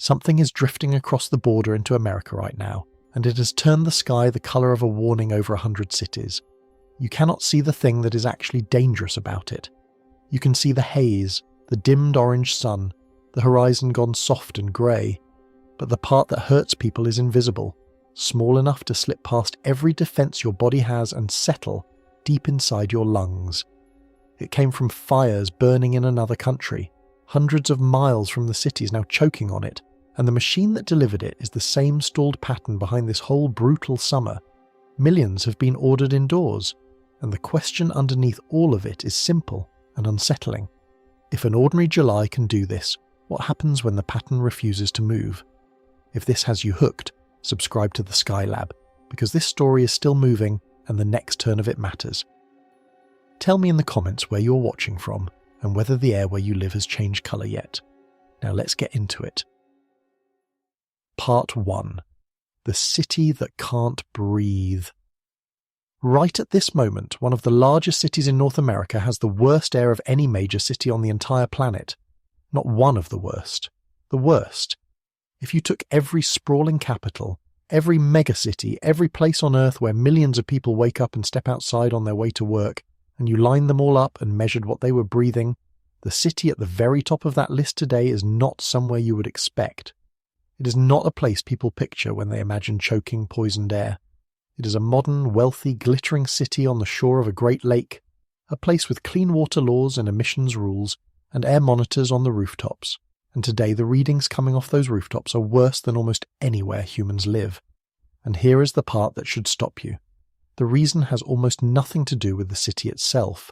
Something is drifting across the border into America right now, and it has turned the sky the colour of a warning over 100 cities. You cannot see the thing that is actually dangerous about it. You can see the haze, the dimmed orange sun, the horizon gone soft and grey, but the part that hurts people is invisible, small enough to slip past every defence your body has and settle deep inside your lungs. It came from fires burning in another country, hundreds of miles from the cities now choking on it, and the machine that delivered it is the same stalled pattern behind this whole brutal summer. Millions have been ordered indoors, and the question underneath all of it is simple and unsettling. If an ordinary July can do this, what happens when the pattern refuses to move? If this has you hooked, subscribe to the Sky Lab, because this story is still moving and the next turn of it matters. Tell me in the comments where you're watching from and whether the air where you live has changed colour yet. Now let's get into it. Part 1. The city that can't breathe. Right at this moment, one of the largest cities in North America has the worst air of any major city on the entire planet. Not one of the worst. The worst. If you took every sprawling capital, every megacity, every place on Earth where millions of people wake up and step outside on their way to work, and you lined them all up and measured what they were breathing, the city at the very top of that list today is not somewhere you would expect. It is not a place people picture when they imagine choking, poisoned air. It is a modern, wealthy, glittering city on the shore of a great lake, a place with clean water laws and emissions rules, and air monitors on the rooftops. And today the readings coming off those rooftops are worse than almost anywhere humans live. And here is the part that should stop you. The reason has almost nothing to do with the city itself.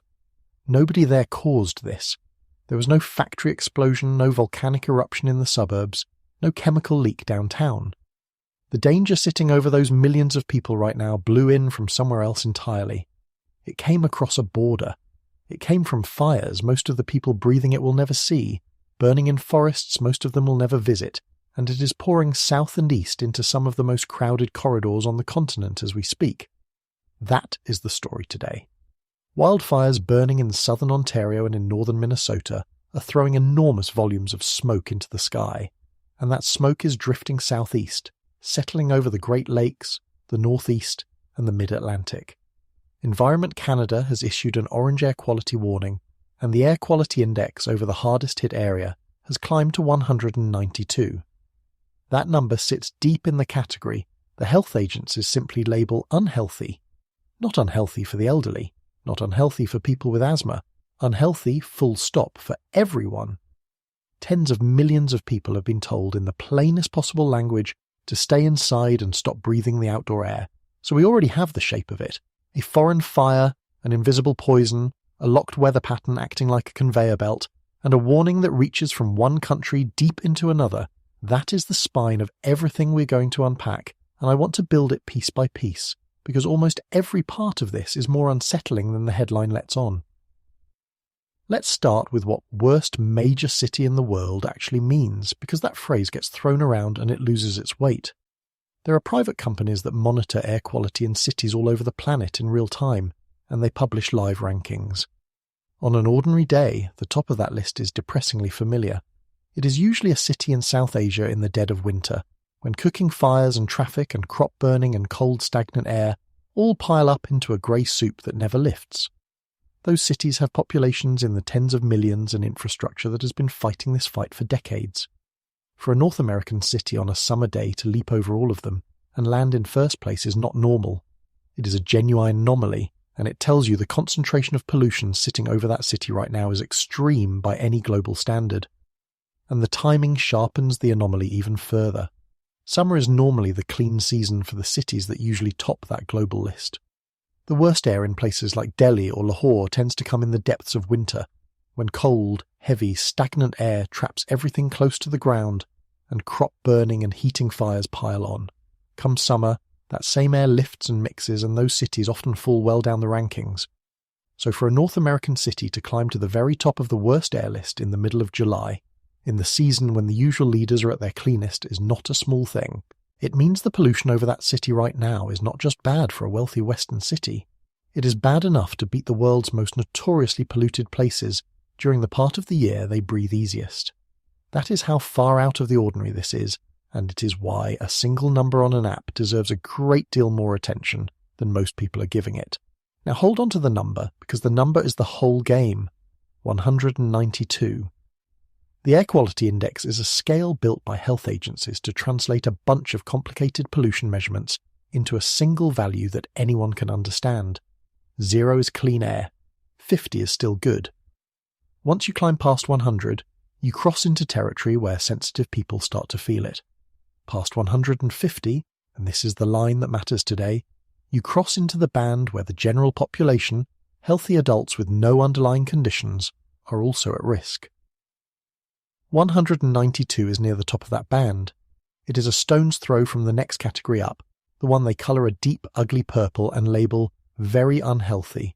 Nobody there caused this. There was no factory explosion, no volcanic eruption in the suburbs, no chemical leak downtown. The danger sitting over those millions of people right now blew in from somewhere else entirely. It came across a border. It came from fires most of the people breathing it will never see, burning in forests most of them will never visit, and it is pouring south and east into some of the most crowded corridors on the continent as we speak. That is the story today. Wildfires burning in southern Ontario and in northern Minnesota are throwing enormous volumes of smoke into the sky, and that smoke is drifting southeast, settling over the Great Lakes, the Northeast, and the Mid-Atlantic. Environment Canada has issued an orange air quality warning, and the air quality index over the hardest hit area has climbed to 192. That number sits deep in the category the health agencies simply label unhealthy. Not unhealthy for the elderly, not unhealthy for people with asthma, unhealthy full stop for everyone. Tens of millions of people have been told in the plainest possible language to stay inside and stop breathing the outdoor air, so we already have the shape of it. A foreign fire, an invisible poison, a locked weather pattern acting like a conveyor belt, and a warning that reaches from one country deep into another. That is the spine of everything we're going to unpack, and I want to build it piece by piece, because almost every part of this is more unsettling than the headline lets on. Let's start with what worst major city in the world actually means, because that phrase gets thrown around and it loses its weight. There are private companies that monitor air quality in cities all over the planet in real time, and they publish live rankings. On an ordinary day, the top of that list is depressingly familiar. It is usually a city in South Asia in the dead of winter, when cooking fires and traffic and crop burning and cold stagnant air all pile up into a grey soup that never lifts. Those cities have populations in the tens of millions and infrastructure that has been fighting this fight for decades. For a North American city on a summer day to leap over all of them and land in first place is not normal. It is a genuine anomaly, and it tells you the concentration of pollution sitting over that city right now is extreme by any global standard. And the timing sharpens the anomaly even further. Summer is normally the clean season for the cities that usually top that global list. The worst air in places like Delhi or Lahore tends to come in the depths of winter, when cold, heavy, stagnant air traps everything close to the ground, and crop burning and heating fires pile on. Come summer, that same air lifts and mixes, and those cities often fall well down the rankings. So for a North American city to climb to the very top of the worst air list in the middle of July, in the season when the usual leaders are at their cleanest, is not a small thing. It means the pollution over that city right now is not just bad for a wealthy Western city. It is bad enough to beat the world's most notoriously polluted places during the part of the year they breathe easiest. That is how far out of the ordinary this is, and it is why a single number on an app deserves a great deal more attention than most people are giving it. Now hold on to the number, because the number is the whole game. 192. The Air Quality Index is a scale built by health agencies to translate a bunch of complicated pollution measurements into a single value that anyone can understand. 0 is clean air. 50 is still good. Once you climb past 100, you cross into territory where sensitive people start to feel it. Past 150, and this is the line that matters today, you cross into the band where the general population, healthy adults with no underlying conditions, are also at risk. 192 is near the top of that band. It is a stone's throw from the next category up, the one they colour a deep, ugly purple and label very unhealthy.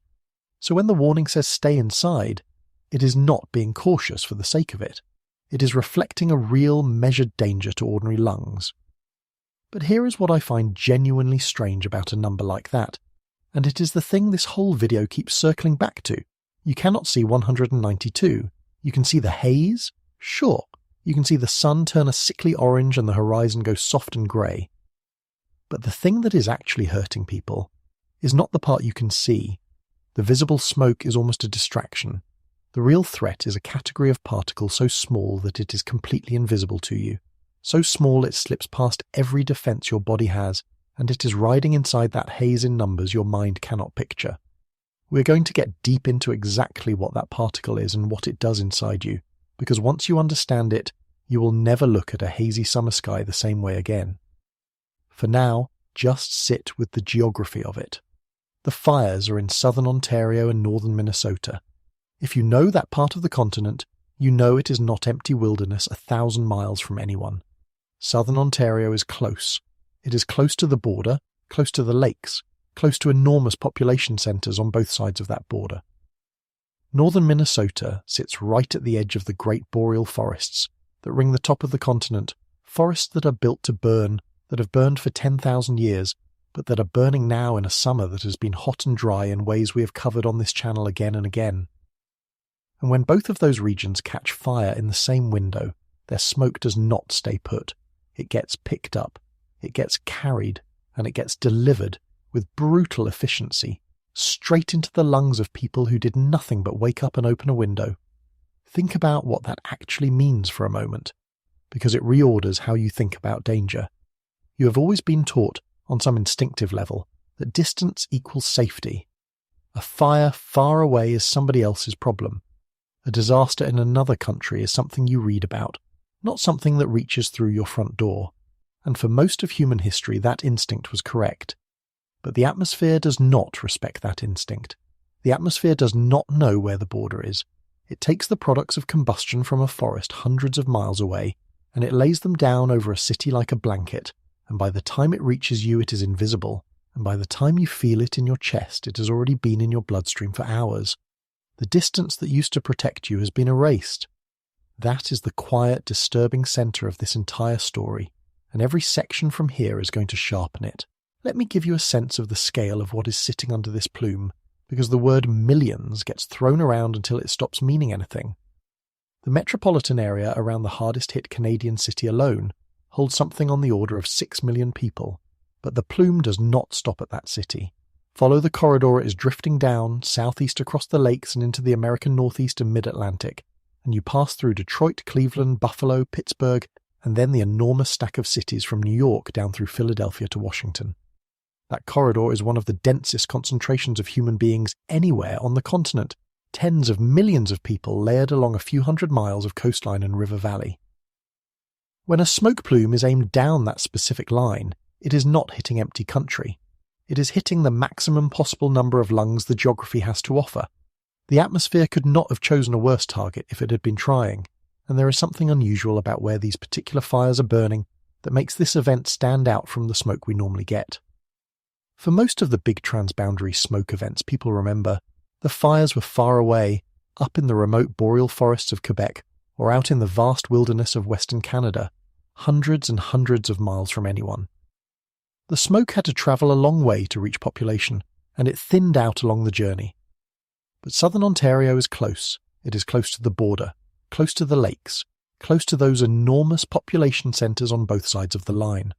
So when the warning says stay inside, it is not being cautious for the sake of it. It is reflecting a real, measured danger to ordinary lungs. But here is what I find genuinely strange about a number like that, and it is the thing this whole video keeps circling back to. You cannot see 192. You can see the haze. Sure, you can see the sun turn a sickly orange and the horizon go soft and grey. But the thing that is actually hurting people is not the part you can see. The visible smoke is almost a distraction. The real threat is a category of particle so small that it is completely invisible to you. So small it slips past every defence your body has, and it is riding inside that haze in numbers your mind cannot picture. We're going to get deep into exactly what that particle is and what it does inside you, because once you understand it, you will never look at a hazy summer sky the same way again. For now, just sit with the geography of it. The fires are in southern Ontario and northern Minnesota. If you know that part of the continent, you know it is not empty wilderness 1,000 miles from anyone. Southern Ontario is close. It is close to the border, close to the lakes, close to enormous population centres on both sides of that border. Northern Minnesota sits right at the edge of the great boreal forests that ring the top of the continent, forests that are built to burn, that have burned for 10,000 years, but that are burning now in a summer that has been hot and dry in ways we have covered on this channel again and again. And when both of those regions catch fire in the same window, their smoke does not stay put. It gets picked up, it gets carried, and it gets delivered with brutal efficiency, straight into the lungs of people who did nothing but wake up and open a window. Think about what that actually means for a moment, because it reorders how you think about danger. You have always been taught, on some instinctive level, that distance equals safety. A fire far away is somebody else's problem. A disaster in another country is something you read about, not something that reaches through your front door. And for most of human history, that instinct was correct. But the atmosphere does not respect that instinct. The atmosphere does not know where the border is. It takes the products of combustion from a forest hundreds of miles away, and it lays them down over a city like a blanket, and by the time it reaches you it is invisible, and by the time you feel it in your chest it has already been in your bloodstream for hours. The distance that used to protect you has been erased. That is the quiet, disturbing centre of this entire story, and every section from here is going to sharpen it. Let me give you a sense of the scale of what is sitting under this plume, because the word millions gets thrown around until it stops meaning anything. The metropolitan area around the hardest-hit Canadian city alone holds something on the order of 6 million people, but the plume does not stop at that city. Follow the corridor it is drifting down, southeast across the lakes and into the American Northeast and Mid-Atlantic, and you pass through Detroit, Cleveland, Buffalo, Pittsburgh, and then the enormous stack of cities from New York down through Philadelphia to Washington. That corridor is one of the densest concentrations of human beings anywhere on the continent, tens of millions of people layered along a few hundred miles of coastline and river valley. When a smoke plume is aimed down that specific line, it is not hitting empty country. It is hitting the maximum possible number of lungs the geography has to offer. The atmosphere could not have chosen a worse target if it had been trying, and there is something unusual about where these particular fires are burning that makes this event stand out from the smoke we normally get. For most of the big transboundary smoke events people remember, the fires were far away, up in the remote boreal forests of Quebec, or out in the vast wilderness of Western Canada, hundreds and hundreds of miles from anyone. The smoke had to travel a long way to reach population, and it thinned out along the journey. But southern Ontario is close. It is close to the border, close to the lakes, close to those enormous population centres on both sides of the line.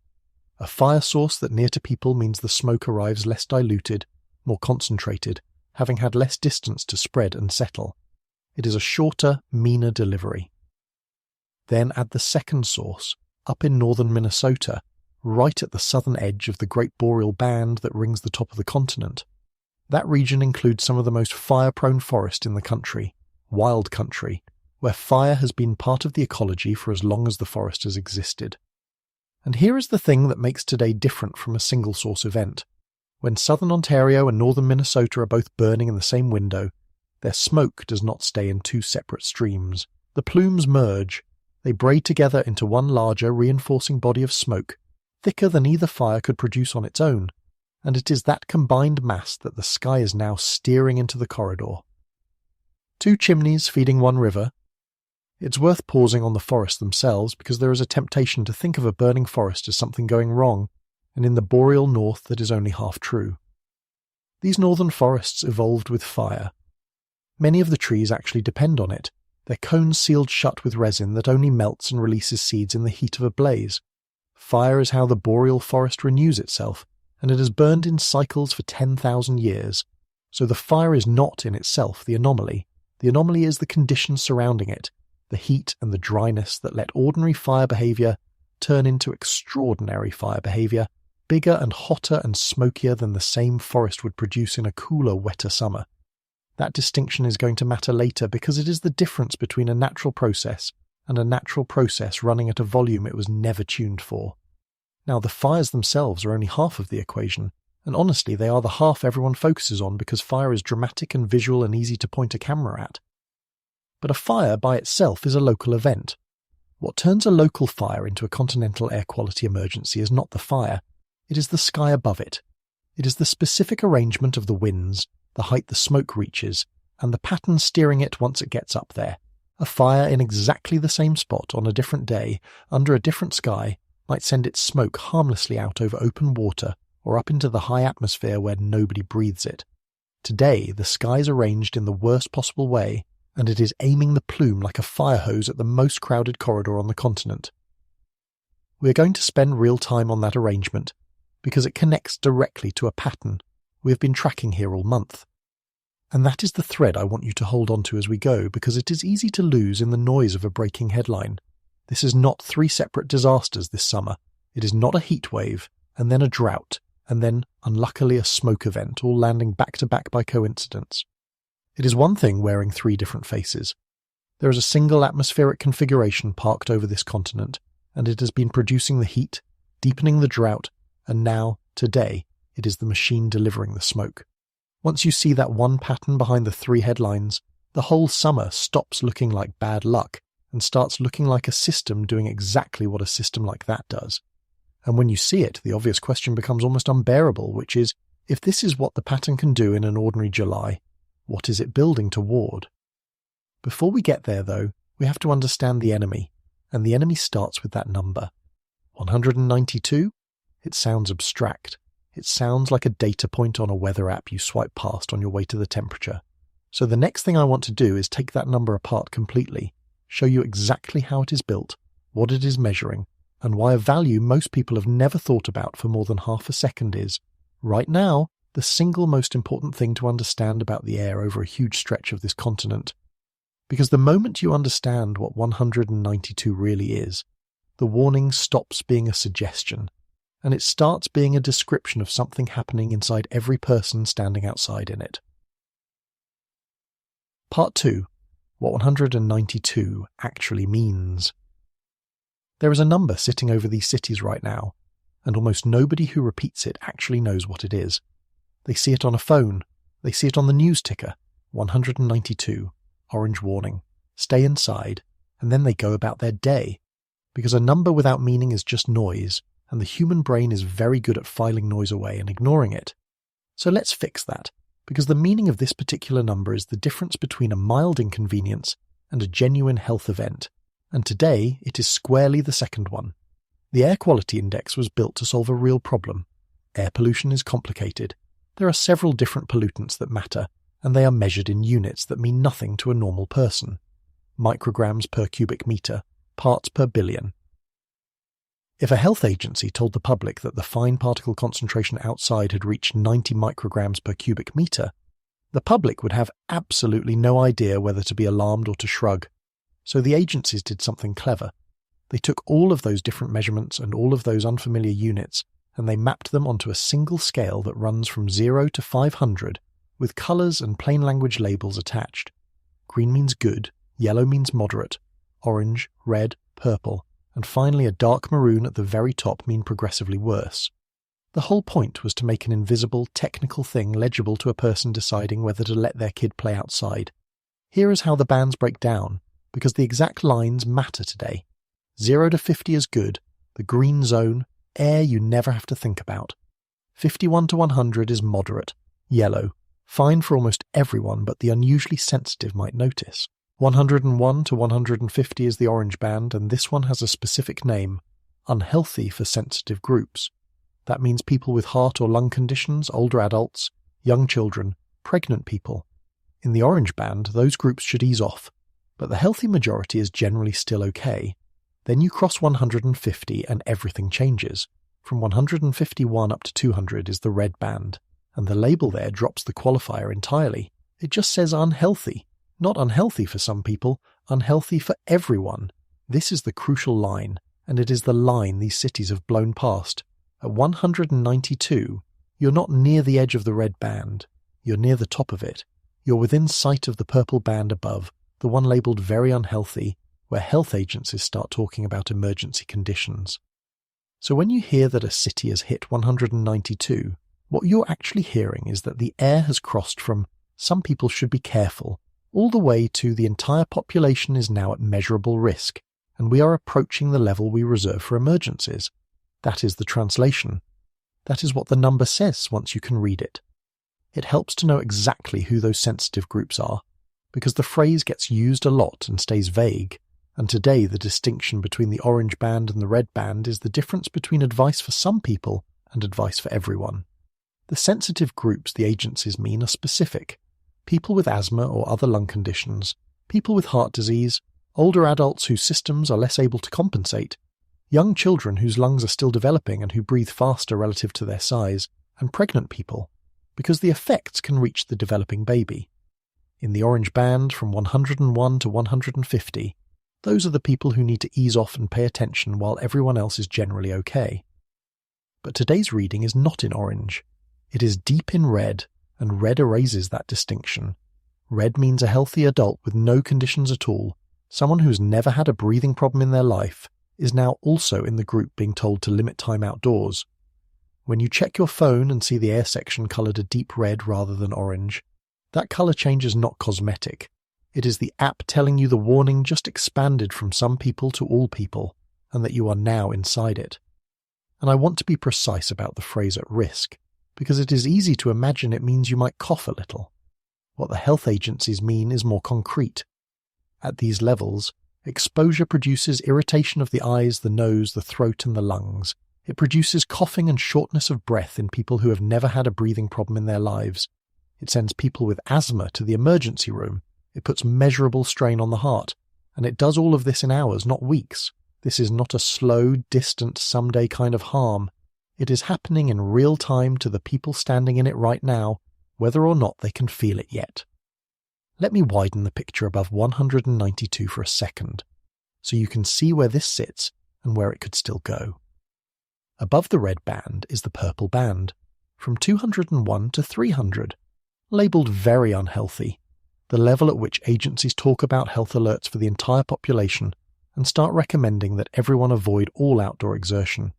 A fire source that near to people means the smoke arrives less diluted, more concentrated, having had less distance to spread and settle. It is a shorter, meaner delivery. Then add the second source, up in northern Minnesota, right at the southern edge of the Great Boreal Band that rings the top of the continent. That region includes some of the most fire-prone forest in the country, wild country, where fire has been part of the ecology for as long as the forest has existed. And here is the thing that makes today different from a single-source event. When southern Ontario and northern Minnesota are both burning in the same window, their smoke does not stay in two separate streams. The plumes merge. They braid together into one larger, reinforcing body of smoke, thicker than either fire could produce on its own, and it is that combined mass that the sky is now steering into the corridor. Two chimneys feeding one river. It's worth pausing on the forests themselves because there is a temptation to think of a burning forest as something going wrong, and in the boreal north that is only half true. These northern forests evolved with fire. Many of the trees actually depend on it, their cones sealed shut with resin that only melts and releases seeds in the heat of a blaze. Fire is how the boreal forest renews itself, and it has burned in cycles for 10,000 years. So the fire is not in itself the anomaly. The anomaly is the conditions surrounding it, the heat and the dryness that let ordinary fire behaviour turn into extraordinary fire behaviour, bigger and hotter and smokier than the same forest would produce in a cooler, wetter summer. That distinction is going to matter later because it is the difference between a natural process and a natural process running at a volume it was never tuned for. Now, the fires themselves are only half of the equation, and honestly they are the half everyone focuses on because fire is dramatic and visual and easy to point a camera at. But a fire by itself is a local event. What turns a local fire into a continental air quality emergency is not the fire, it is the sky above it. It is the specific arrangement of the winds, the height the smoke reaches, and the pattern steering it once it gets up there. A fire in exactly the same spot on a different day, under a different sky, might send its smoke harmlessly out over open water or up into the high atmosphere where nobody breathes it. Today, the sky is arranged in the worst possible way, and it is aiming the plume like a fire hose at the most crowded corridor on the continent. We are going to spend real time on that arrangement, because it connects directly to a pattern we have been tracking here all month. And that is the thread I want you to hold on to as we go, because it is easy to lose in the noise of a breaking headline. This is not three separate disasters this summer. It is not a heat wave, and then a drought, and then, unluckily, a smoke event, all landing back to back by coincidence. It is one thing wearing three different faces. There is a single atmospheric configuration parked over this continent, and it has been producing the heat, deepening the drought, and now, today, it is the machine delivering the smoke. Once you see that one pattern behind the three headlines, the whole summer stops looking like bad luck and starts looking like a system doing exactly what a system like that does. And when you see it, the obvious question becomes almost unbearable, which is, if this is what the pattern can do in an ordinary July, what is it building toward? Before we get there, though, we have to understand the enemy, and the enemy starts with that number. 192? It sounds abstract. It sounds like a data point on a weather app you swipe past on your way to the temperature. So the next thing I want to do is take that number apart completely, show you exactly how it is built, what it is measuring, and why a value most people have never thought about for more than half a second is, right now, the single most important thing to understand about the air over a huge stretch of this continent. Because the moment you understand what 192 really is, the warning stops being a suggestion, and it starts being a description of something happening inside every person standing outside in it. Part 2. What 192 actually means. There is a number sitting over these cities right now, and almost nobody who repeats it actually knows what it is. They see it on a phone, they see it on the news ticker, 192, orange warning, stay inside, and then they go about their day. Because a number without meaning is just noise, and the human brain is very good at filing noise away and ignoring it. So let's fix that, because the meaning of this particular number is the difference between a mild inconvenience and a genuine health event, and today it is squarely the second one. The Air Quality Index was built to solve a real problem. Air pollution is complicated. There are several different pollutants that matter, and they are measured in units that mean nothing to a normal person. Micrograms per cubic meter, parts per billion. If a health agency told the public that the fine particle concentration outside had reached 90 micrograms per cubic meter, the public would have absolutely no idea whether to be alarmed or to shrug. So the agencies did something clever. They took all of those different measurements and all of those unfamiliar units, and they mapped them onto a single scale that runs from 0 to 500, with colours and plain language labels attached. Green means good, yellow means moderate, orange, red, purple, and finally a dark maroon at the very top mean progressively worse. The whole point was to make an invisible, technical thing legible to a person deciding whether to let their kid play outside. Here is how the bands break down, because the exact lines matter today. 0 to 50 is good, the green zone, air you never have to think about. 51 to 100 is moderate, yellow, fine for almost everyone but the unusually sensitive might notice. 101 to 150 is the orange band, and this one has a specific name, unhealthy for sensitive groups. That means people with heart or lung conditions, older adults, young children, pregnant people. In the orange band, those groups should ease off, but the healthy majority is generally still okay. Then you cross 150 and everything changes. From 151 up to 200 is the red band, and the label there drops the qualifier entirely. It just says unhealthy. Not unhealthy for some people, unhealthy for everyone. This is the crucial line, and it is the line these cities have blown past. At 192, you're not near the edge of the red band. You're near the top of it. You're within sight of the purple band above, the one labelled very unhealthy, where health agencies start talking about emergency conditions. So when you hear that a city has hit 192, what you're actually hearing is that the air has crossed from some people should be careful, all the way to the entire population is now at measurable risk, and we are approaching the level we reserve for emergencies. That is the translation. That is what the number says once you can read it. It helps to know exactly who those sensitive groups are, because the phrase gets used a lot and stays vague, and today the distinction between the orange band and the red band is the difference between advice for some people and advice for everyone. The sensitive groups the agencies mean are specific. People with asthma or other lung conditions, people with heart disease, older adults whose systems are less able to compensate, young children whose lungs are still developing and who breathe faster relative to their size, and pregnant people, because the effects can reach the developing baby. In the orange band, from 101 to 150, those are the people who need to ease off and pay attention while everyone else is generally okay. But today's reading is not in orange. It is deep in red, and red erases that distinction. Red means a healthy adult with no conditions at all, someone who's never had a breathing problem in their life, is now also in the group being told to limit time outdoors. When you check your phone and see the air section coloured a deep red rather than orange, that colour change is not cosmetic. It is the app telling you the warning just expanded from some people to all people, and that you are now inside it. And I want to be precise about the phrase at risk, because it is easy to imagine it means you might cough a little. What the health agencies mean is more concrete. At these levels, exposure produces irritation of the eyes, the nose, the throat and the lungs. It produces coughing and shortness of breath in people who have never had a breathing problem in their lives. It sends people with asthma to the emergency room. It puts measurable strain on the heart. And it does all of this in hours, not weeks. This is not a slow, distant, someday kind of harm. It is happening in real time to the people standing in it right now, whether or not they can feel it yet. Let me widen the picture above 192 for a second, so you can see where this sits and where it could still go. Above the red band is the purple band, from 201 to 300, labelled very unhealthy, the level at which agencies talk about health alerts for the entire population and start recommending that everyone avoid all outdoor exertion.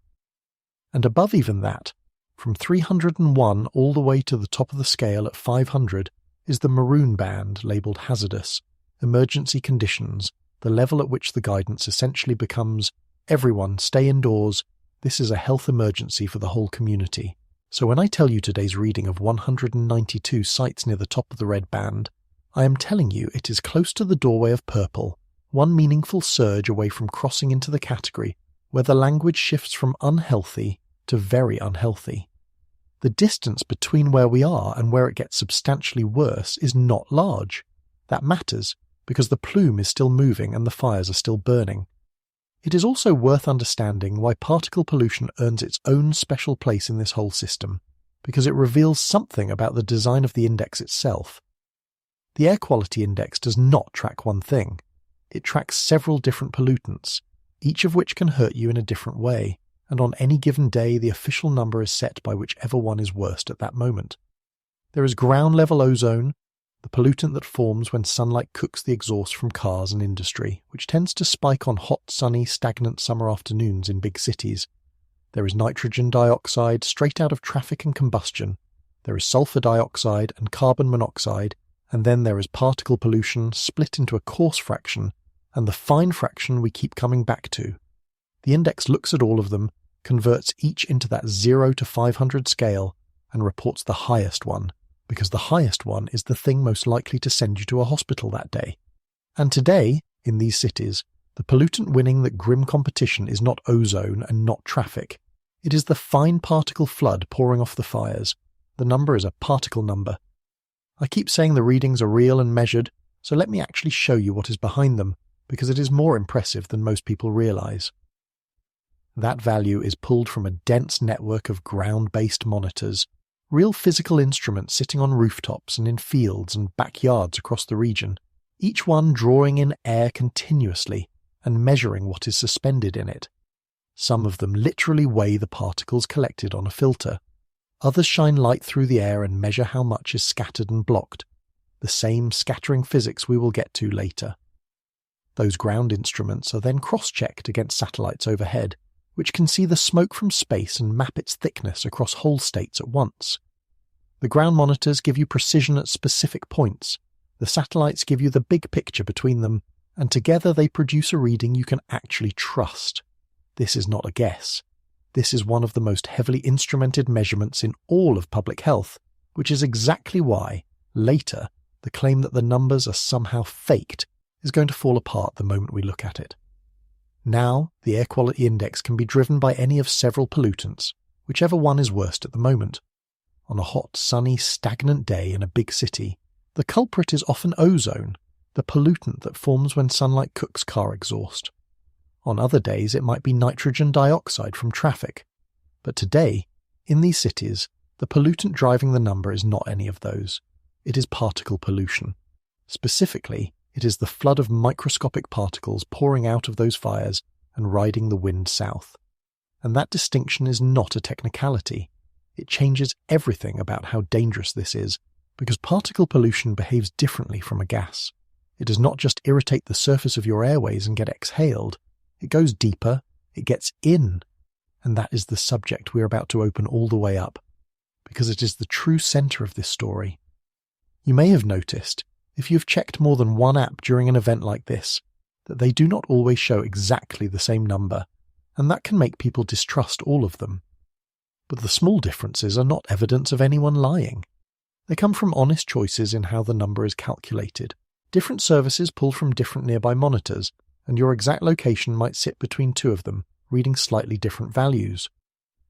And above even that, from 301 all the way to the top of the scale at 500, is the maroon band labelled hazardous, emergency conditions, the level at which the guidance essentially becomes, everyone stay indoors, this is a health emergency for the whole community. So when I tell you today's reading of 192 sites near the top of the red band, I am telling you it is close to the doorway of purple, one meaningful surge away from crossing into the category where the language shifts from unhealthy to very unhealthy. The distance between where we are and where it gets substantially worse is not large. That matters, because the plume is still moving and the fires are still burning. It is also worth understanding why particle pollution earns its own special place in this whole system, because it reveals something about the design of the index itself. The air quality index does not track one thing. It tracks several different pollutants, each of which can hurt you in a different way, and on any given day the official number is set by whichever one is worst at that moment. There is ground-level ozone, the pollutant that forms when sunlight cooks the exhaust from cars and industry, which tends to spike on hot, sunny, stagnant summer afternoons in big cities. There is nitrogen dioxide straight out of traffic and combustion. There is sulfur dioxide and carbon monoxide, and then there is particle pollution split into a coarse fraction and the fine fraction we keep coming back to. The index looks at all of them, converts each into that 0 to 500 scale, and reports the highest one, because the highest one is the thing most likely to send you to a hospital that day. And today, in these cities, the pollutant winning that grim competition is not ozone and not traffic. It is the fine particle flood pouring off the fires. The number is a particle number. I keep saying the readings are real and measured, so let me actually show you what is behind them, because it is more impressive than most people realize. That value is pulled from a dense network of ground-based monitors, real physical instruments sitting on rooftops and in fields and backyards across the region, each one drawing in air continuously and measuring what is suspended in it. Some of them literally weigh the particles collected on a filter. Others shine light through the air and measure how much is scattered and blocked, the same scattering physics we will get to later. Those ground instruments are then cross-checked against satellites overhead, which can see the smoke from space and map its thickness across whole states at once. The ground monitors give you precision at specific points, the satellites give you the big picture between them, and together they produce a reading you can actually trust. This is not a guess. This is one of the most heavily instrumented measurements in all of public health, which is exactly why, later, the claim that the numbers are somehow faked is going to fall apart the moment we look at it. Now, the air quality index can be driven by any of several pollutants, whichever one is worst at the moment. On a hot, sunny, stagnant day in a big city, the culprit is often ozone, the pollutant that forms when sunlight cooks car exhaust. On other days it might be nitrogen dioxide from traffic. But today, in these cities, the pollutant driving the number is not any of those. It is particle pollution. Specifically, it is the flood of microscopic particles pouring out of those fires and riding the wind south. And that distinction is not a technicality. It changes everything about how dangerous this is, because particle pollution behaves differently from a gas. It does not just irritate the surface of your airways and get exhaled. It goes deeper, it gets in, and that is the subject we are about to open all the way up, because it is the true center of this story. You may have noticed, if you've checked more than one app during an event like this, that they do not always show exactly the same number, and that can make people distrust all of them. But the small differences are not evidence of anyone lying. They come from honest choices in how the number is calculated. Different services pull from different nearby monitors, and your exact location might sit between two of them, reading slightly different values.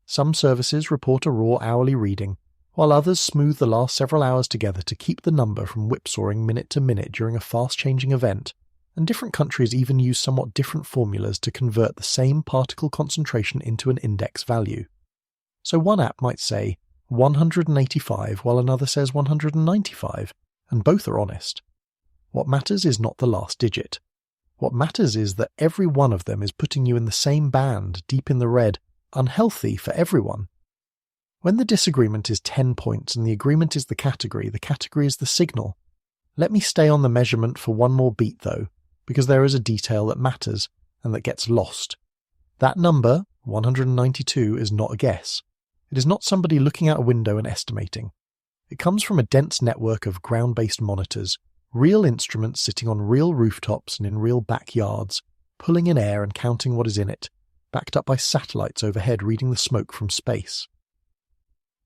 Some services report a raw hourly reading, while others smooth the last several hours together to keep the number from whipsawing minute to minute during a fast-changing event, and different countries even use somewhat different formulas to convert the same particle concentration into an index value. So one app might say 185 while another says 195, and both are honest. What matters is not the last digit. What matters is that every one of them is putting you in the same band, deep in the red, unhealthy for everyone. When the disagreement is 10 points and the agreement is the category is the signal. Let me stay on the measurement for one more beat though, because there is a detail that matters and that gets lost. That number, 192, is not a guess. It is not somebody looking out a window and estimating. It comes from a dense network of ground-based monitors, real instruments sitting on real rooftops and in real backyards, pulling in air and counting what is in it, backed up by satellites overhead reading the smoke from space.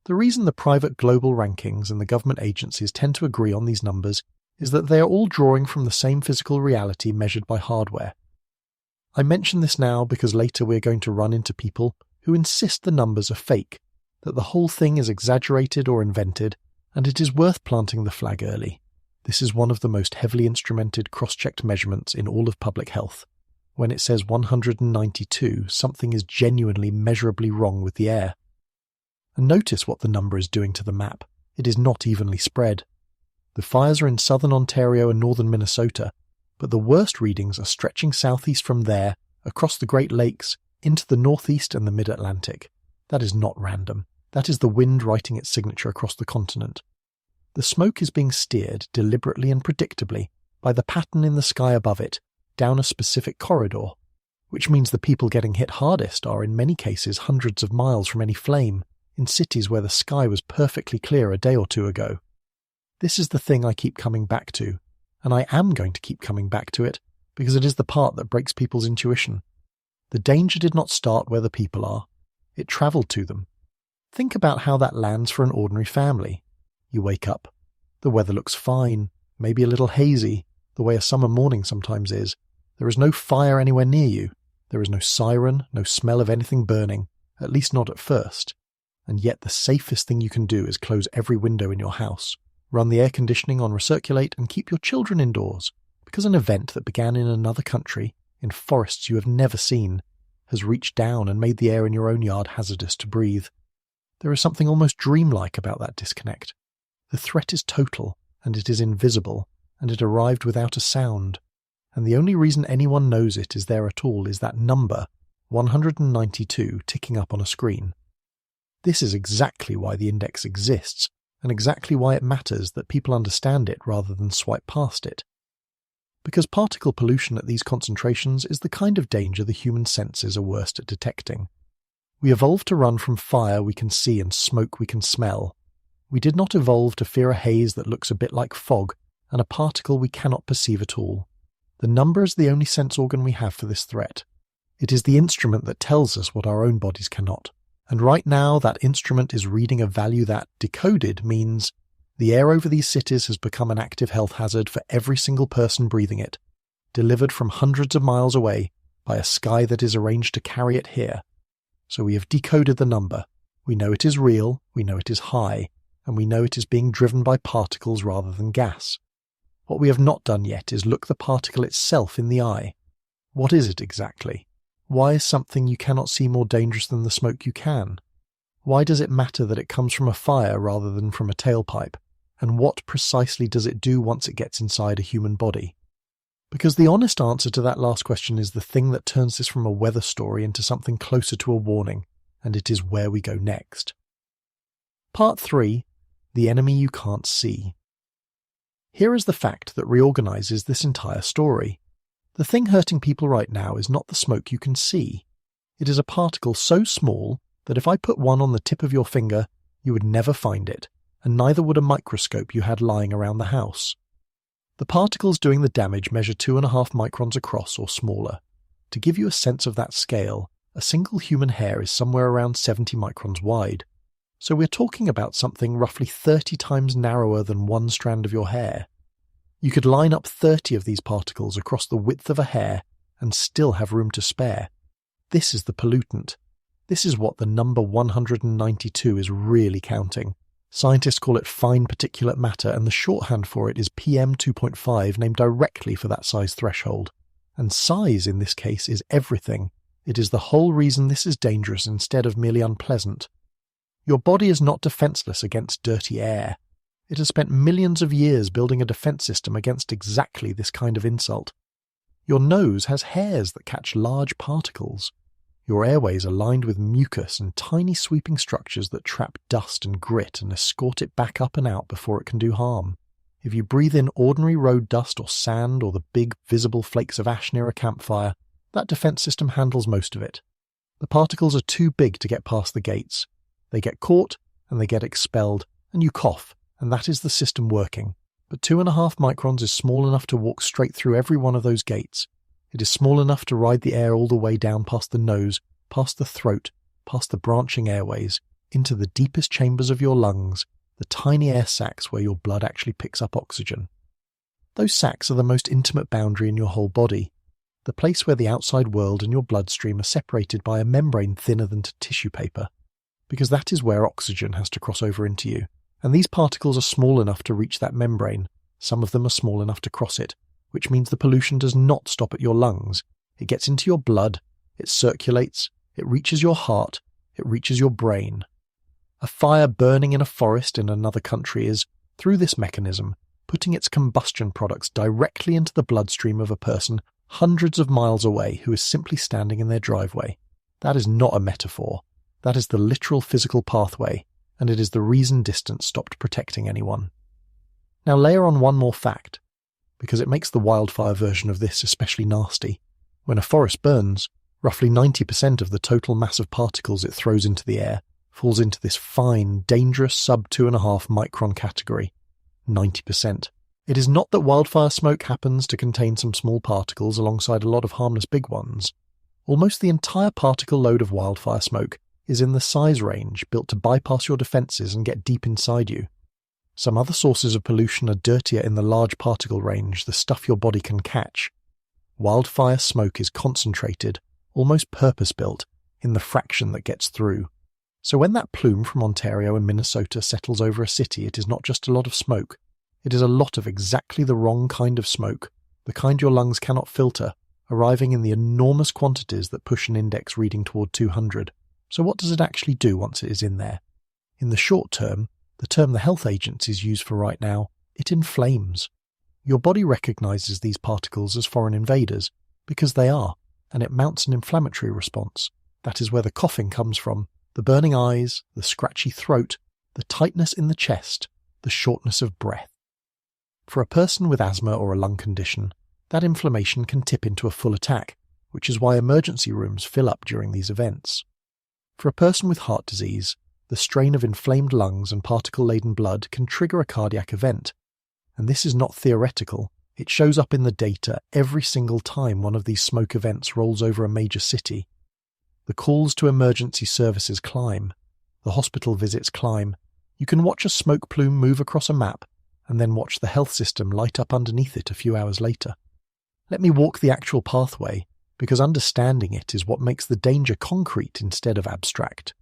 The reason the private global rankings and the government agencies tend to agree on these numbers is that they are all drawing from the same physical reality measured by hardware. I mention this now because later we are going to run into people who insist the numbers are fake, that the whole thing is exaggerated or invented, and it is worth planting the flag early. This is one of the most heavily instrumented cross-checked measurements in all of public health. When it says 192, something is genuinely measurably wrong with the air. And notice what the number is doing to the map. It is not evenly spread. The fires are in southern Ontario and northern Minnesota, but the worst readings are stretching southeast from there, across the Great Lakes, into the northeast and the mid-Atlantic. That is not random. That is the wind writing its signature across the continent. The smoke is being steered deliberately and predictably by the pattern in the sky above it, down a specific corridor, which means the people getting hit hardest are in many cases hundreds of miles from any flame, in cities where the sky was perfectly clear a day or two ago. This is the thing I keep coming back to, and I am going to keep coming back to it, because it is the part that breaks people's intuition. The danger did not start where the people are. It travelled to them. Think about how that lands for an ordinary family. You wake up. The weather looks fine, maybe a little hazy, the way a summer morning sometimes is. There is no fire anywhere near you. There is no siren, no smell of anything burning, at least not at first. And yet the safest thing you can do is close every window in your house, run the air conditioning on recirculate, and keep your children indoors, because an event that began in another country, in forests you have never seen, has reached down and made the air in your own yard hazardous to breathe. There is something almost dreamlike about that disconnect. The threat is total, and it is invisible, and it arrived without a sound. And the only reason anyone knows it is there at all is that number, 192, ticking up on a screen. This is exactly why the index exists, and exactly why it matters that people understand it rather than swipe past it. Because particle pollution at these concentrations is the kind of danger the human senses are worst at detecting. We evolved to run from fire we can see and smoke we can smell. We did not evolve to fear a haze that looks a bit like fog and a particle we cannot perceive at all. The number is the only sense organ we have for this threat. It is the instrument that tells us what our own bodies cannot. And right now that instrument is reading a value that, decoded, means the air over these cities has become an active health hazard for every single person breathing it, delivered from hundreds of miles away by a sky that is arranged to carry it here. So we have decoded the number. We know it is real, we know it is high, and we know it is being driven by particles rather than gas. What we have not done yet is look the particle itself in the eye. What is it exactly? Why is something you cannot see more dangerous than the smoke you can? Why does it matter that it comes from a fire rather than from a tailpipe? And what precisely does it do once it gets inside a human body? Because the honest answer to that last question is the thing that turns this from a weather story into something closer to a warning, and it is where we go next. Part 3. The enemy you can't see. Here is the fact that reorganizes this entire story. The thing hurting people right now is not the smoke you can see. It is a particle so small that if I put one on the tip of your finger, you would never find it, and neither would a microscope you had lying around the house. The particles doing the damage measure 2.5 microns across or smaller. To give you a sense of that scale, a single human hair is somewhere around 70 microns wide. So we're talking about something roughly 30 times narrower than one strand of your hair. You could line up 30 of these particles across the width of a hair and still have room to spare. This is the pollutant. This is what the number 192 is really counting. Scientists call it fine particulate matter, and the shorthand for it is PM 2.5, named directly for that size threshold. And size in this case is everything. It is the whole reason this is dangerous instead of merely unpleasant. Your body is not defenseless against dirty air. It has spent millions of years building a defense system against exactly this kind of insult. Your nose has hairs that catch large particles. Your airways are lined with mucus and tiny sweeping structures that trap dust and grit and escort it back up and out before it can do harm. If you breathe in ordinary road dust or sand or the big visible flakes of ash near a campfire, that defense system handles most of it. The particles are too big to get past the gates. They get caught and they get expelled, and you cough, and that is the system working. But 2.5 microns is small enough to walk straight through every one of those gates. It is small enough to ride the air all the way down past the nose, past the throat, past the branching airways, into the deepest chambers of your lungs, the tiny air sacs where your blood actually picks up oxygen. Those sacs are the most intimate boundary in your whole body, the place where the outside world and your bloodstream are separated by a membrane thinner than tissue paper, because that is where oxygen has to cross over into you. And these particles are small enough to reach that membrane. Some of them are small enough to cross it, which means the pollution does not stop at your lungs. It gets into your blood, it circulates, it reaches your heart, it reaches your brain. A fire burning in a forest in another country is, through this mechanism, putting its combustion products directly into the bloodstream of a person hundreds of miles away who is simply standing in their driveway. That is not a metaphor. That is the literal physical pathway, and it is the reason distance stopped protecting anyone. Now layer on one more fact, because it makes the wildfire version of this especially nasty. When a forest burns, roughly 90% of the total mass of particles it throws into the air falls into this fine, dangerous sub-2.5 micron category. 90%. It is not that wildfire smoke happens to contain some small particles alongside a lot of harmless big ones. Almost the entire particle load of wildfire smoke is in the size range built to bypass your defences and get deep inside you. Some other sources of pollution are dirtier in the large particle range, the stuff your body can catch. Wildfire smoke is concentrated, almost purpose-built, in the fraction that gets through. So when that plume from Ontario and Minnesota settles over a city, it is not just a lot of smoke. It is a lot of exactly the wrong kind of smoke, the kind your lungs cannot filter, arriving in the enormous quantities that push an index reading toward 200. So what does it actually do once it is in there? In the short term, the term the health agencies use for right now, it inflames. Your body recognizes these particles as foreign invaders, because they are, and it mounts an inflammatory response. That is where the coughing comes from, the burning eyes, the scratchy throat, the tightness in the chest, the shortness of breath. For a person with asthma or a lung condition, that inflammation can tip into a full attack, which is why emergency rooms fill up during these events. For a person with heart disease, the strain of inflamed lungs and particle-laden blood can trigger a cardiac event. And this is not theoretical. It shows up in the data every single time one of these smoke events rolls over a major city. The calls to emergency services climb. The hospital visits climb. You can watch a smoke plume move across a map and then watch the health system light up underneath it a few hours later. Let me walk the actual pathway, because understanding it is what makes the danger concrete instead of abstract.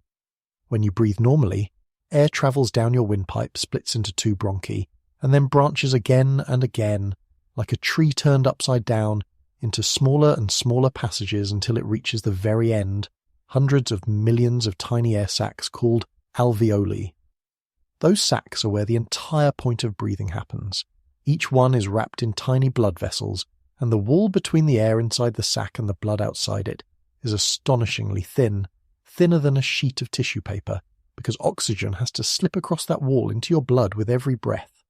When you breathe normally, air travels down your windpipe, splits into two bronchi, and then branches again and again, like a tree turned upside down, into smaller and smaller passages until it reaches the very end, hundreds of millions of tiny air sacs called alveoli. Those sacs are where the entire point of breathing happens. Each one is wrapped in tiny blood vessels, and the wall between the air inside the sac and the blood outside it is astonishingly thin, thinner than a sheet of tissue paper, because oxygen has to slip across that wall into your blood with every breath.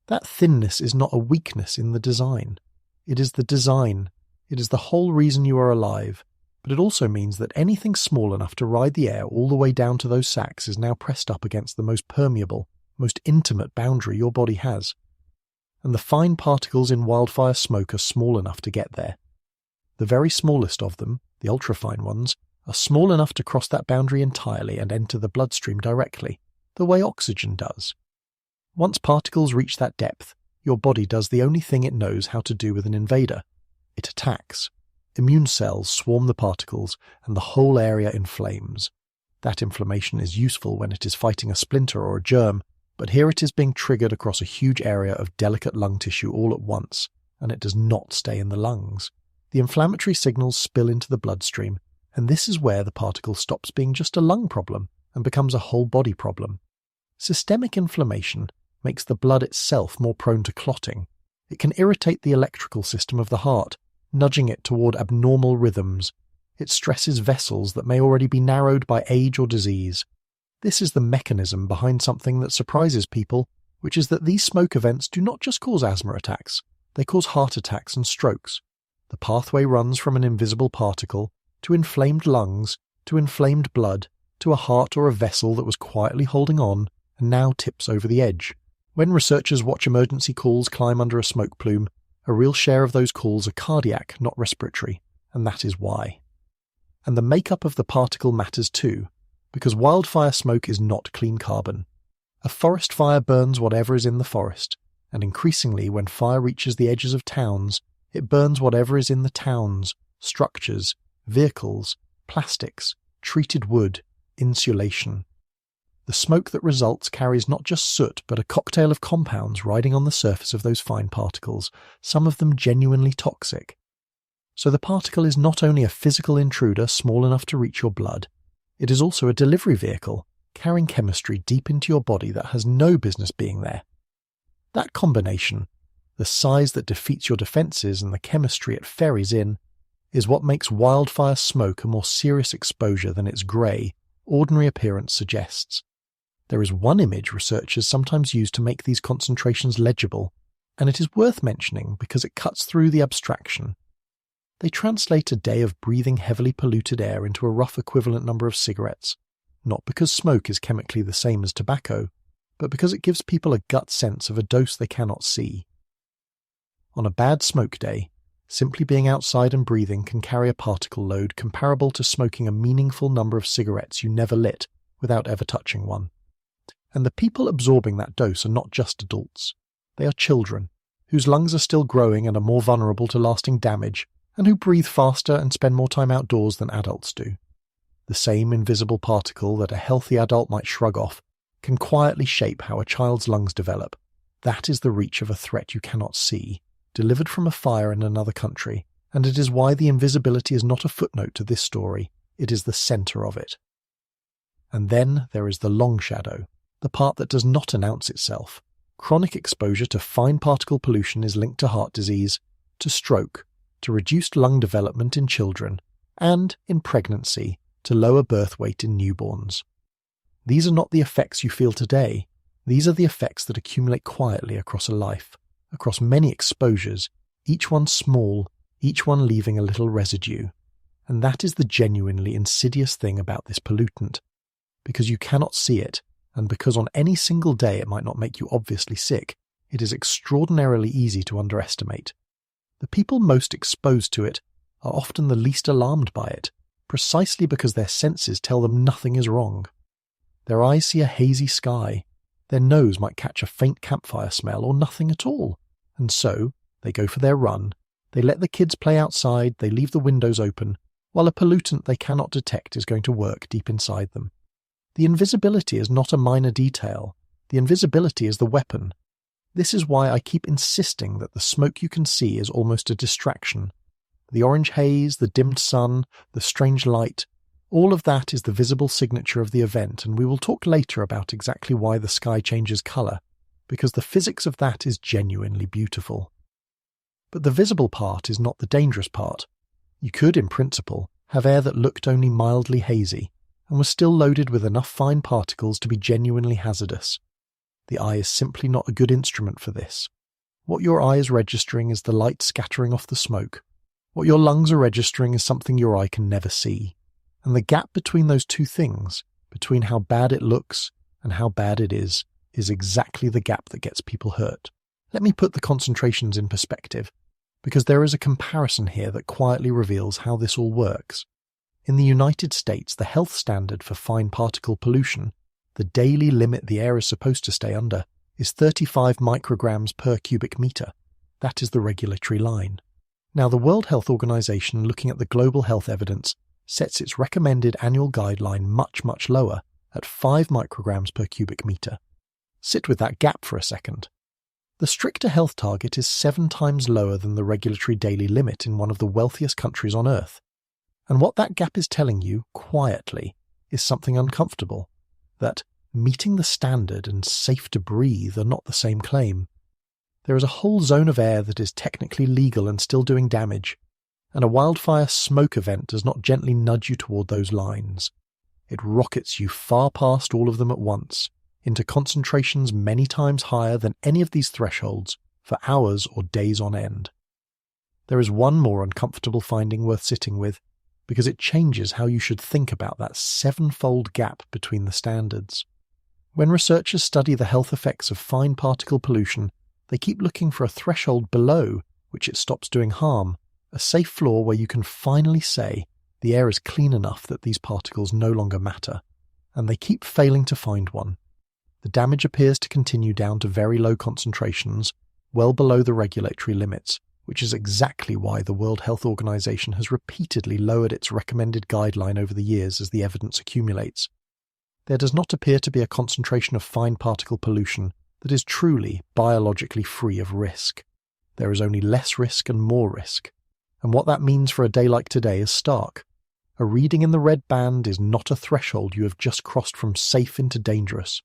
That thinness is not a weakness in the design. It is the design. It is the whole reason you are alive, but it also means that anything small enough to ride the air all the way down to those sacs is now pressed up against the most permeable, most intimate boundary your body has. And the fine particles in wildfire smoke are small enough to get there. The very smallest of them, the ultrafine ones, are small enough to cross that boundary entirely and enter the bloodstream directly, the way oxygen does. Once particles reach that depth, your body does the only thing it knows how to do with an invader. It attacks. Immune cells swarm the particles, and the whole area inflames. That inflammation is useful when it is fighting a splinter or a germ, but here it is being triggered across a huge area of delicate lung tissue all at once, and it does not stay in the lungs. The inflammatory signals spill into the bloodstream, and this is where the particle stops being just a lung problem and becomes a whole body problem. Systemic inflammation makes the blood itself more prone to clotting. It can irritate the electrical system of the heart, nudging it toward abnormal rhythms. It stresses vessels that may already be narrowed by age or disease. This is the mechanism behind something that surprises people, which is that these smoke events do not just cause asthma attacks, they cause heart attacks and strokes. The pathway runs from an invisible particle to inflamed lungs, to inflamed blood, to a heart or a vessel that was quietly holding on and now tips over the edge. When researchers watch emergency calls climb under a smoke plume, a real share of those calls are cardiac, not respiratory, and that is why. And the makeup of the particle matters too, because wildfire smoke is not clean carbon. A forest fire burns whatever is in the forest, and increasingly when fire reaches the edges of towns, it burns whatever is in the towns, structures, vehicles, plastics, treated wood, insulation. The smoke that results carries not just soot but a cocktail of compounds riding on the surface of those fine particles, some of them genuinely toxic. So the particle is not only a physical intruder small enough to reach your blood, it is also a delivery vehicle carrying chemistry deep into your body that has no business being there. That combination, the size that defeats your defenses and the chemistry it ferries in, is what makes wildfire smoke a more serious exposure than its grey, ordinary appearance suggests. There is one image researchers sometimes use to make these concentrations legible, and it is worth mentioning because it cuts through the abstraction. They translate a day of breathing heavily polluted air into a rough equivalent number of cigarettes, not because smoke is chemically the same as tobacco, but because it gives people a gut sense of a dose they cannot see. On a bad smoke day, simply being outside and breathing can carry a particle load comparable to smoking a meaningful number of cigarettes you never lit without ever touching one. And the people absorbing that dose are not just adults. They are children, whose lungs are still growing and are more vulnerable to lasting damage, and who breathe faster and spend more time outdoors than adults do. The same invisible particle that a healthy adult might shrug off can quietly shape how a child's lungs develop. That is the reach of a threat you cannot see, delivered from a fire in another country, and it is why the invisibility is not a footnote to this story, it is the centre of it. And then there is the long shadow, the part that does not announce itself. Chronic exposure to fine particle pollution is linked to heart disease, to stroke, to reduced lung development in children, and, in pregnancy, to lower birth weight in newborns. These are not the effects you feel today, these are the effects that accumulate quietly across a life, across many exposures, each one small, each one leaving a little residue. And that is the genuinely insidious thing about this pollutant. Because you cannot see it, and because on any single day it might not make you obviously sick, it is extraordinarily easy to underestimate. The people most exposed to it are often the least alarmed by it, precisely because their senses tell them nothing is wrong. Their eyes see a hazy sky, their nose might catch a faint campfire smell or nothing at all, and so they go for their run, they let the kids play outside, they leave the windows open, while a pollutant they cannot detect is going to work deep inside them. The invisibility is not a minor detail, the invisibility is the weapon. This is why I keep insisting that the smoke you can see is almost a distraction. The orange haze, the dimmed sun, the strange light, all of that is the visible signature of the event, and we will talk later about exactly why the sky changes colour, because the physics of that is genuinely beautiful. But the visible part is not the dangerous part. You could, in principle, have air that looked only mildly hazy, and was still loaded with enough fine particles to be genuinely hazardous. The eye is simply not a good instrument for this. What your eye is registering is the light scattering off the smoke. What your lungs are registering is something your eye can never see. And the gap between those two things, between how bad it looks and how bad it is exactly the gap that gets people hurt. Let me put the concentrations in perspective, because there is a comparison here that quietly reveals how this all works. In the United States, the health standard for fine particle pollution, the daily limit the air is supposed to stay under, is 35 micrograms per cubic meter. That is the regulatory line. Now, the World Health Organization, looking at the global health evidence, sets its recommended annual guideline much, much lower, at 5 micrograms per cubic meter. Sit with that gap for a second. The stricter health target is 7 times lower than the regulatory daily limit in one of the wealthiest countries on Earth. And what that gap is telling you, quietly, is something uncomfortable. That meeting the standard and safe to breathe are not the same claim. There is a whole zone of air that is technically legal and still doing damage, and a wildfire smoke event does not gently nudge you toward those lines. It rockets you far past all of them at once, into concentrations many times higher than any of these thresholds for hours or days on end. There is one more uncomfortable finding worth sitting with, because it changes how you should think about that 7-fold gap between the standards. When researchers study the health effects of fine particle pollution, they keep looking for a threshold below which it stops doing harm, a safe floor where you can finally say the air is clean enough that these particles no longer matter, and they keep failing to find one. The damage appears to continue down to very low concentrations, well below the regulatory limits, which is exactly why the World Health Organization has repeatedly lowered its recommended guideline over the years as the evidence accumulates. There does not appear to be a concentration of fine particle pollution that is truly biologically free of risk. There is only less risk and more risk. And what that means for a day like today is stark. A reading in the red band is not a threshold you have just crossed from safe into dangerous.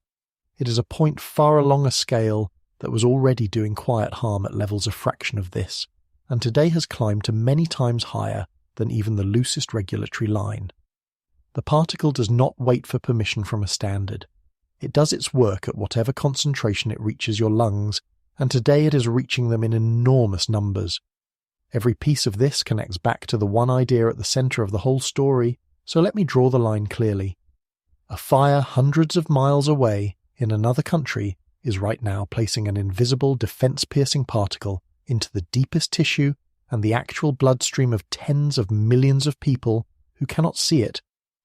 It is a point far along a scale that was already doing quiet harm at levels a fraction of this, and today has climbed to many times higher than even the loosest regulatory line. The particle does not wait for permission from a standard. It does its work at whatever concentration it reaches your lungs, and today it is reaching them in enormous numbers. Every piece of this connects back to the one idea at the centre of the whole story, so let me draw the line clearly. A fire hundreds of miles away in another country is right now placing an invisible defence-piercing particle into the deepest tissue and the actual bloodstream of tens of millions of people who cannot see it,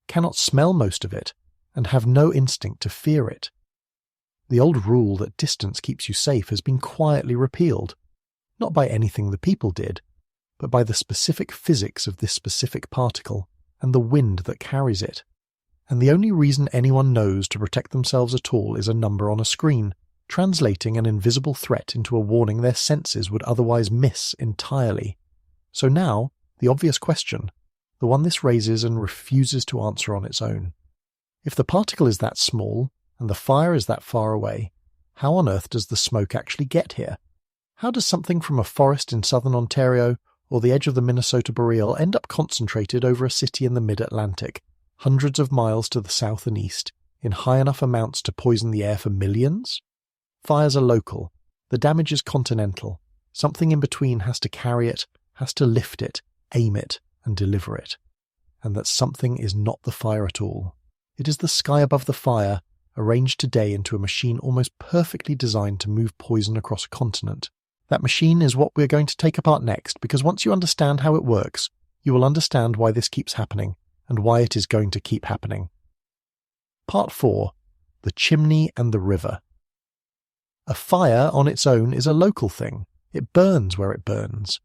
cannot smell most of it, and have no instinct to fear it. The old rule that distance keeps you safe has been quietly repealed, not by anything the people did, but by the specific physics of this specific particle and the wind that carries it. And the only reason anyone knows to protect themselves at all is a number on a screen, translating an invisible threat into a warning their senses would otherwise miss entirely. So now, the obvious question, the one this raises and refuses to answer on its own. If the particle is that small, and the fire is that far away, how on earth does the smoke actually get here? How does something from a forest in southern Ontario or the edge of the Minnesota boreal end up concentrated over a city in the mid-Atlantic, hundreds of miles to the south and east, in high enough amounts to poison the air for millions? Fires are local. The damage is continental. Something in between has to carry it, has to lift it, aim it, and deliver it. And that something is not the fire at all. It is the sky above the fire, arranged today into a machine almost perfectly designed to move poison across a continent. That machine is what we're going to take apart next, because once you understand how it works, you will understand why this keeps happening, and why it is going to keep happening. Part 4. The Chimney and the River. A fire on its own is a local thing. It burns where it burns.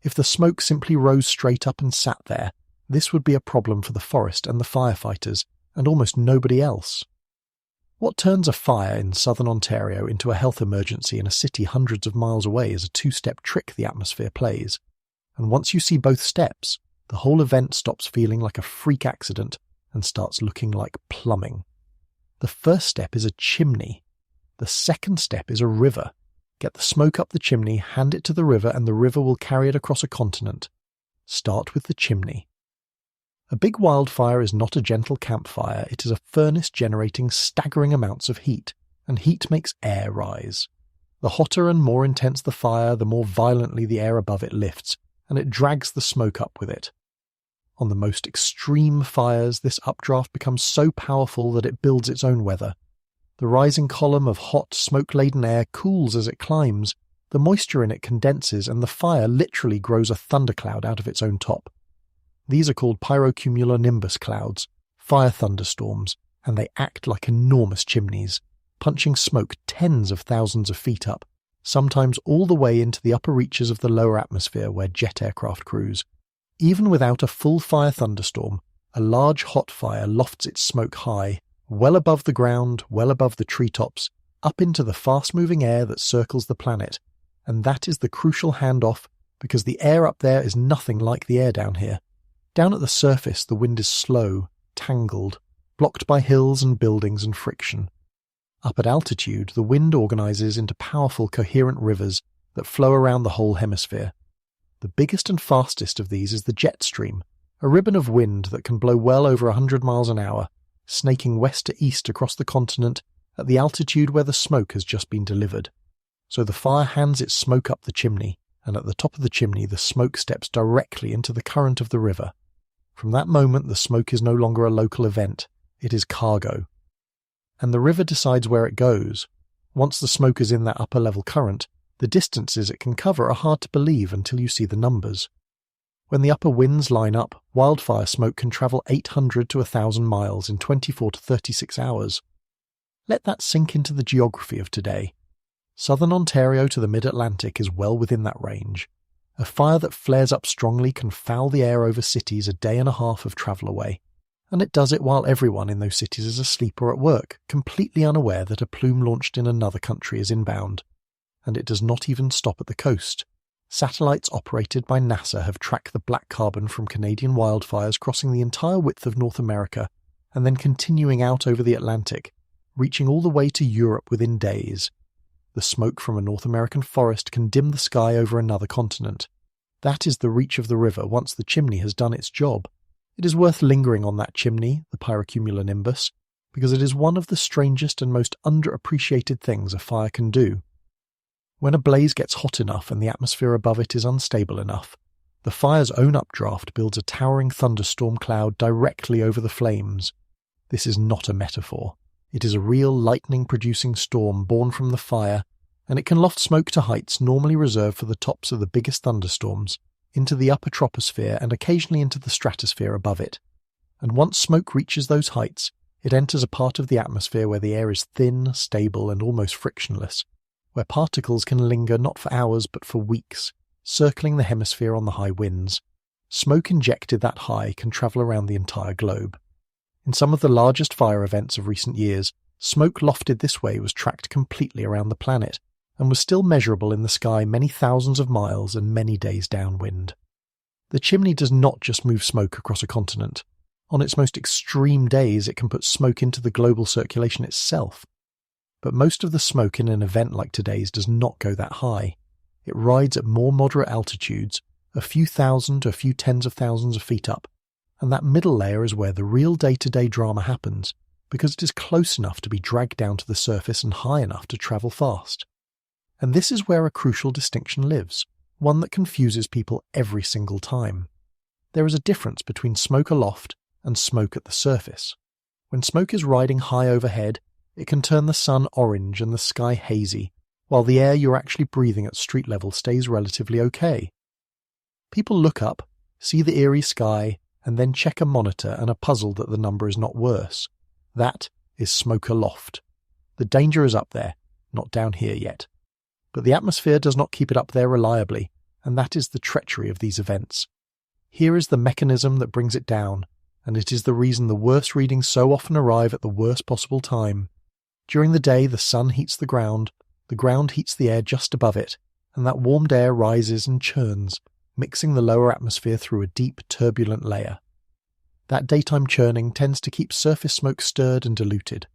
If the smoke simply rose straight up and sat there, this would be a problem for the forest and the firefighters, and almost nobody else. What turns a fire in southern Ontario into a health emergency in a city hundreds of miles away is a two-step trick the atmosphere plays. And once you see both steps, the whole event stops feeling like a freak accident and starts looking like plumbing. The first step is a chimney. The second step is a river. Get the smoke up the chimney, hand it to the river, and the river will carry it across a continent. Start with the chimney. A big wildfire is not a gentle campfire, it is a furnace generating staggering amounts of heat, and heat makes air rise. The hotter and more intense the fire, the more violently the air above it lifts, and it drags the smoke up with it. On the most extreme fires, this updraft becomes so powerful that it builds its own weather. The rising column of hot, smoke-laden air cools as it climbs, the moisture in it condenses, and the fire literally grows a thundercloud out of its own top. These are called pyrocumulonimbus clouds, fire thunderstorms, and they act like enormous chimneys, punching smoke tens of thousands of feet up, sometimes all the way into the upper reaches of the lower atmosphere where jet aircraft cruise. Even without a full fire thunderstorm, a large hot fire lofts its smoke high, well above the ground, well above the treetops, up into the fast-moving air that circles the planet, and that is the crucial handoff because the air up there is nothing like the air down here. Down at the surface, the wind is slow, tangled, blocked by hills and buildings and friction. Up at altitude, the wind organizes into powerful, coherent rivers that flow around the whole hemisphere. The biggest and fastest of these is the jet stream, a ribbon of wind that can blow well over 100 miles an hour, snaking west to east across the continent at the altitude where the smoke has just been delivered. So the fire hands its smoke up the chimney, and at the top of the chimney the smoke steps directly into the current of the river. From that moment, the smoke is no longer a local event, it is cargo. And the river decides where it goes. Once the smoke is in that upper-level current, the distances it can cover are hard to believe until you see the numbers. When the upper winds line up, wildfire smoke can travel 800 to 1,000 miles in 24 to 36 hours. Let that sink into the geography of today. Southern Ontario to the mid-Atlantic is well within that range. A fire that flares up strongly can foul the air over cities a day and a half of travel away, and it does it while everyone in those cities is asleep or at work, completely unaware that a plume launched in another country is inbound. And it does not even stop at the coast. Satellites operated by NASA have tracked the black carbon from Canadian wildfires crossing the entire width of North America and then continuing out over the Atlantic, reaching all the way to Europe within days. The smoke from a North American forest can dim the sky over another continent. That is the reach of the river once the chimney has done its job. It is worth lingering on that chimney, the pyrocumulonimbus, because it is one of the strangest and most underappreciated things a fire can do. When a blaze gets hot enough and the atmosphere above it is unstable enough, the fire's own updraft builds a towering thunderstorm cloud directly over the flames. This is not a metaphor. It is a real lightning-producing storm born from the fire, and it can loft smoke to heights normally reserved for the tops of the biggest thunderstorms, into the upper troposphere and occasionally into the stratosphere above it. And once smoke reaches those heights, it enters a part of the atmosphere where the air is thin, stable, and almost frictionless, where particles can linger not for hours but for weeks, circling the hemisphere on the high winds. Smoke injected that high can travel around the entire globe. In some of the largest fire events of recent years, smoke lofted this way was tracked completely around the planet, and was still measurable in the sky many thousands of miles and many days downwind. The chimney does not just move smoke across a continent. On its most extreme days, it can put smoke into the global circulation itself. But most of the smoke in an event like today's does not go that high. It rides at more moderate altitudes, a few thousand to a few tens of thousands of feet up, and that middle layer is where the real day-to-day drama happens, because it is close enough to be dragged down to the surface and high enough to travel fast. And this is where a crucial distinction lives, one that confuses people every single time. There is a difference between smoke aloft and smoke at the surface. When smoke is riding high overhead, it can turn the sun orange and the sky hazy, while the air you're actually breathing at street level stays relatively okay. People look up, see the eerie sky, and then check a monitor and are puzzled that the number is not worse. That is smoke aloft. The danger is up there, not down here yet. But the atmosphere does not keep it up there reliably, and that is the treachery of these events. Here is the mechanism that brings it down, and it is the reason the worst readings so often arrive at the worst possible time. During the day, the sun heats the ground heats the air just above it, and that warmed air rises and churns, mixing the lower atmosphere through a deep, turbulent layer. That daytime churning tends to keep surface smoke stirred and diluted.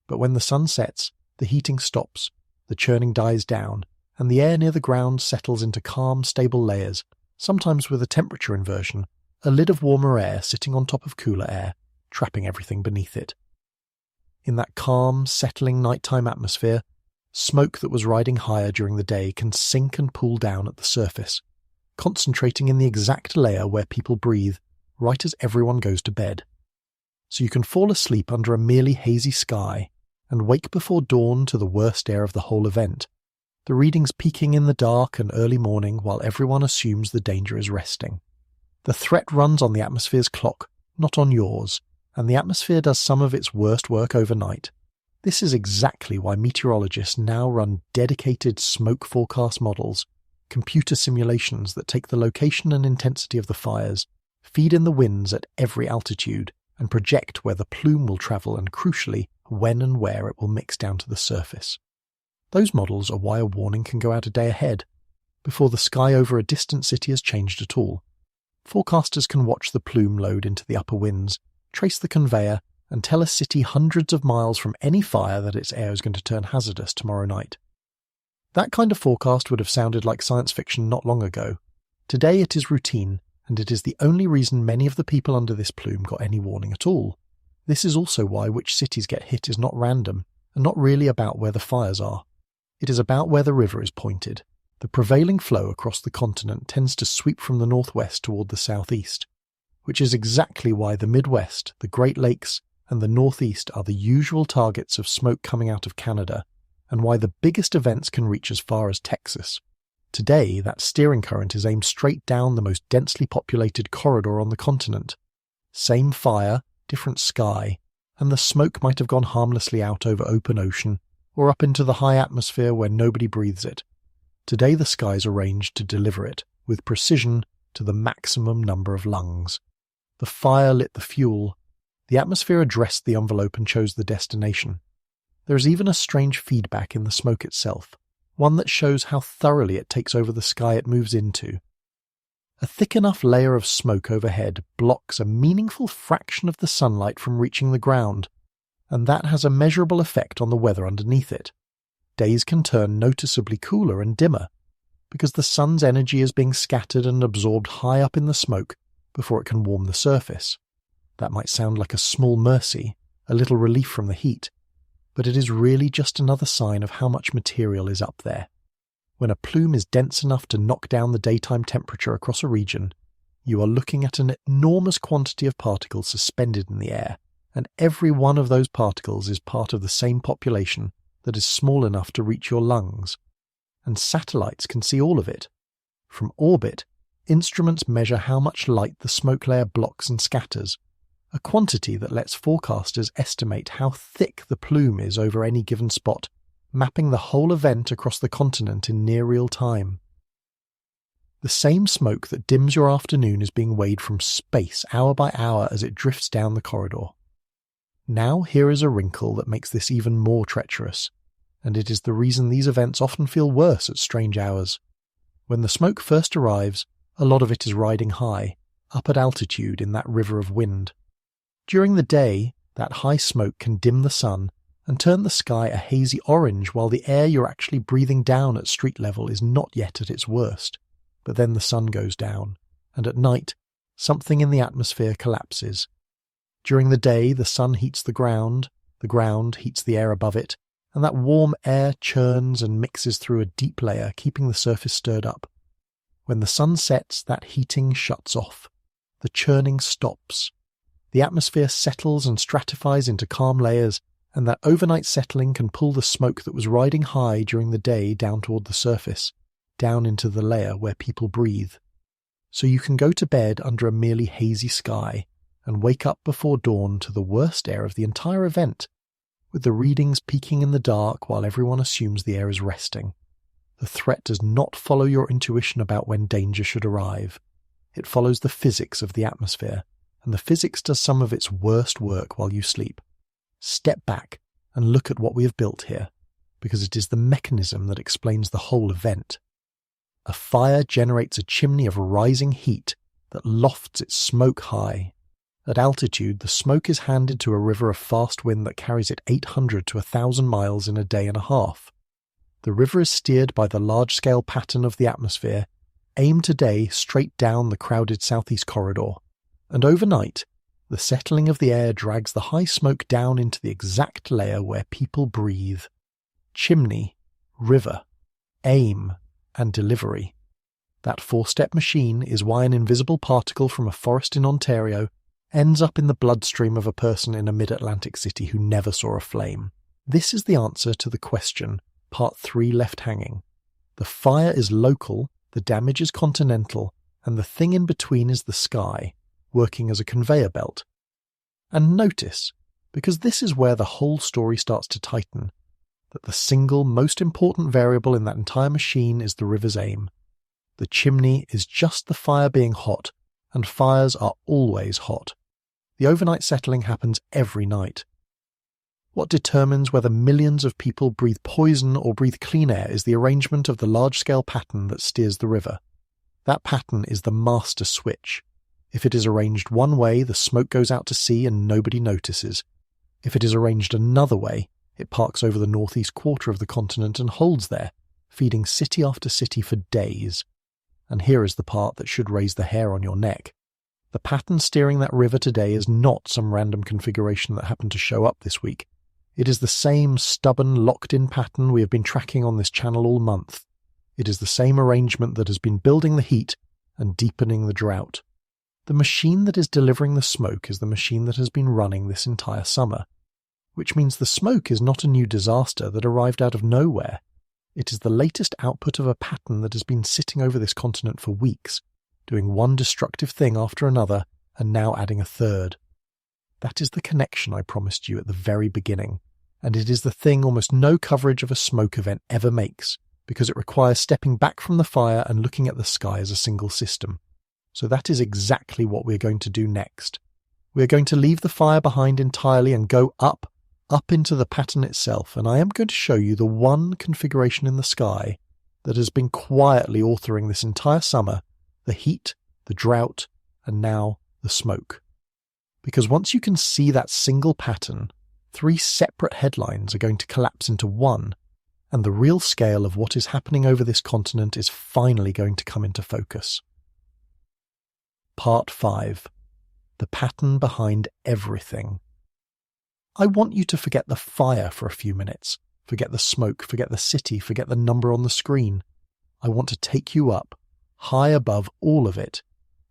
But when the sun sets, the heating stops, the churning dies down, and the air near the ground settles into calm, stable layers, sometimes with a temperature inversion, a lid of warmer air sitting on top of cooler air, trapping everything beneath it. In that calm, settling nighttime atmosphere, smoke that was riding higher during the day can sink and pool down at the surface, concentrating in the exact layer where people breathe, right as everyone goes to bed. So you can fall asleep under a merely hazy sky and wake before dawn to the worst air of the whole event, the readings peaking in the dark and early morning while everyone assumes the danger is resting. The threat runs on the atmosphere's clock, not on yours, and the atmosphere does some of its worst work overnight. This is exactly why meteorologists now run dedicated smoke forecast models, computer simulations that take the location and intensity of the fires, feed in the winds at every altitude, and project where the plume will travel and, crucially, when and where it will mix down to the surface. Those models are why a warning can go out a day ahead, before the sky over a distant city has changed at all. Forecasters can watch the plume load into the upper winds, trace the conveyor, and tell a city hundreds of miles from any fire that its air is going to turn hazardous tomorrow night. That kind of forecast would have sounded like science fiction not long ago. Today it is routine, and it is the only reason many of the people under this plume got any warning at all. This is also why which cities get hit is not random, and not really about where the fires are. It is about where the river is pointed. The prevailing flow across the continent tends to sweep from the northwest toward the southeast, which is exactly why the Midwest, the Great Lakes, and the Northeast are the usual targets of smoke coming out of Canada, and why the biggest events can reach as far as Texas. Today, that steering current is aimed straight down the most densely populated corridor on the continent. Same fire, different sky, and the smoke might have gone harmlessly out over open ocean, or up into the high atmosphere where nobody breathes it. Today the skies arranged to deliver it, with precision, to the maximum number of lungs. The fire lit the fuel. The atmosphere addressed the envelope and chose the destination. There is even a strange feedback in the smoke itself. one that shows how thoroughly it takes over the sky it moves into. A thick enough layer of smoke overhead blocks a meaningful fraction of the sunlight from reaching the ground, and that has a measurable effect on the weather underneath it. Days can turn noticeably cooler and dimmer, because the sun's energy is being scattered and absorbed high up in the smoke before it can warm the surface. That might sound like a small mercy, a little relief from the heat, but it is really just another sign of how much material is up there. When a plume is dense enough to knock down the daytime temperature across a region, you are looking at an enormous quantity of particles suspended in the air, and every one of those particles is part of the same population that is small enough to reach your lungs. And satellites can see all of it. From orbit, instruments measure how much light the smoke layer blocks and scatters, a quantity that lets forecasters estimate how thick the plume is over any given spot, mapping the whole event across the continent in near real time. The same smoke that dims your afternoon is being weighed from space hour by hour as it drifts down the corridor. Now here is a wrinkle that makes this even more treacherous, and it is the reason these events often feel worse at strange hours. When the smoke first arrives, a lot of it is riding high, up at altitude in that river of wind. During the day, that high smoke can dim the sun and turn the sky a hazy orange while the air you're actually breathing down at street level is not yet at its worst. But then the sun goes down, and at night, something in the atmosphere collapses. During the day, the sun heats the ground heats the air above it, and that warm air churns and mixes through a deep layer, keeping the surface stirred up. When the sun sets, that heating shuts off. The churning stops. The atmosphere settles and stratifies into calm layers, and that overnight settling can pull the smoke that was riding high during the day down toward the surface, down into the layer where people breathe. So you can go to bed under a merely hazy sky and wake up before dawn to the worst air of the entire event, with the readings peaking in the dark while everyone assumes the air is resting. The threat does not follow your intuition about when danger should arrive. It follows the physics of the atmosphere, and the physics does some of its worst work while you sleep. Step back and look at what we have built here, because it is the mechanism that explains the whole event. A fire generates a chimney of rising heat that lofts its smoke high. At altitude, the smoke is handed to a river of fast wind that carries it 800 to 1,000 miles in a day and a half. The river is steered by the large-scale pattern of the atmosphere, aimed today straight down the crowded southeast corridor, and overnight, the settling of the air drags the high smoke down into the exact layer where people breathe. Chimney, river, aim, and delivery. That four-step machine is why an invisible particle from a forest in Ontario ends up in the bloodstream of a person in a mid-Atlantic city who never saw a flame. This is the answer to the question, part 3 left hanging. The fire is local, the damage is continental, and the thing in between is the sky, working as a conveyor belt. And notice, because this is where the whole story starts to tighten, that the single most important variable in that entire machine is the river's aim. The chimney is just the fire being hot, and fires are always hot. The overnight settling happens every night. What determines whether millions of people breathe poison or breathe clean air is the arrangement of the large-scale pattern that steers the river. That pattern is the master switch. If it is arranged one way, the smoke goes out to sea and nobody notices. If it is arranged another way, it parks over the northeast quarter of the continent and holds there, feeding city after city for days. And here is the part that should raise the hair on your neck. The pattern steering that river today is not some random configuration that happened to show up this week. It is the same stubborn, locked-in pattern we have been tracking on this channel all month. It is the same arrangement that has been building the heat and deepening the drought. The machine that is delivering the smoke is the machine that has been running this entire summer, which means the smoke is not a new disaster that arrived out of nowhere. It is the latest output of a pattern that has been sitting over this continent for weeks, doing one destructive thing after another, and now adding a third. That is the connection I promised you at the very beginning, and it is the thing almost no coverage of a smoke event ever makes, because it requires stepping back from the fire and looking at the sky as a single system. So that is exactly what we're going to do next. We're going to leave the fire behind entirely and go up, up into the pattern itself, and I am going to show you the one configuration in the sky that has been quietly authoring this entire summer, the heat, the drought, and now the smoke. Because once you can see that single pattern, 3 separate headlines are going to collapse into one, and the real scale of what is happening over this continent is finally going to come into focus. Part 5. The pattern behind everything. I want you to forget the fire for a few minutes. Forget the smoke, forget the city, forget the number on the screen. I want to take you up, high above all of it,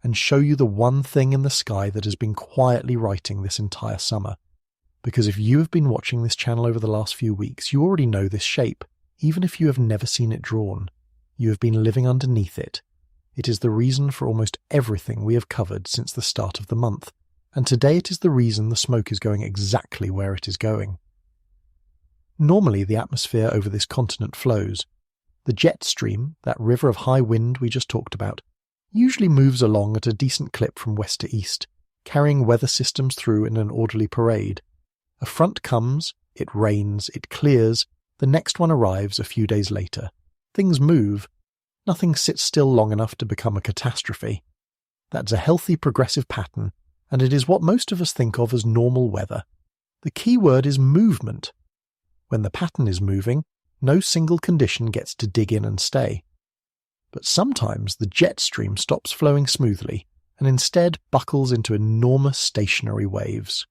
and show you the one thing in the sky that has been quietly writing this entire summer. Because if you have been watching this channel over the last few weeks, you already know this shape, even if you have never seen it drawn. You have been living underneath it. It is the reason for almost everything we have covered since the start of the month, and today it is the reason the smoke is going exactly where it is going. Normally the atmosphere over this continent flows. The jet stream, that river of high wind we just talked about, usually moves along at a decent clip from west to east, carrying weather systems through in an orderly parade. A front comes, it rains, it clears, the next one arrives a few days later. Things move. Nothing sits still long enough to become a catastrophe. That's a healthy progressive pattern, and it is what most of us think of as normal weather. The key word is movement. When the pattern is moving, no single condition gets to dig in and stay. But sometimes the jet stream stops flowing smoothly and instead buckles into enormous stationary waves.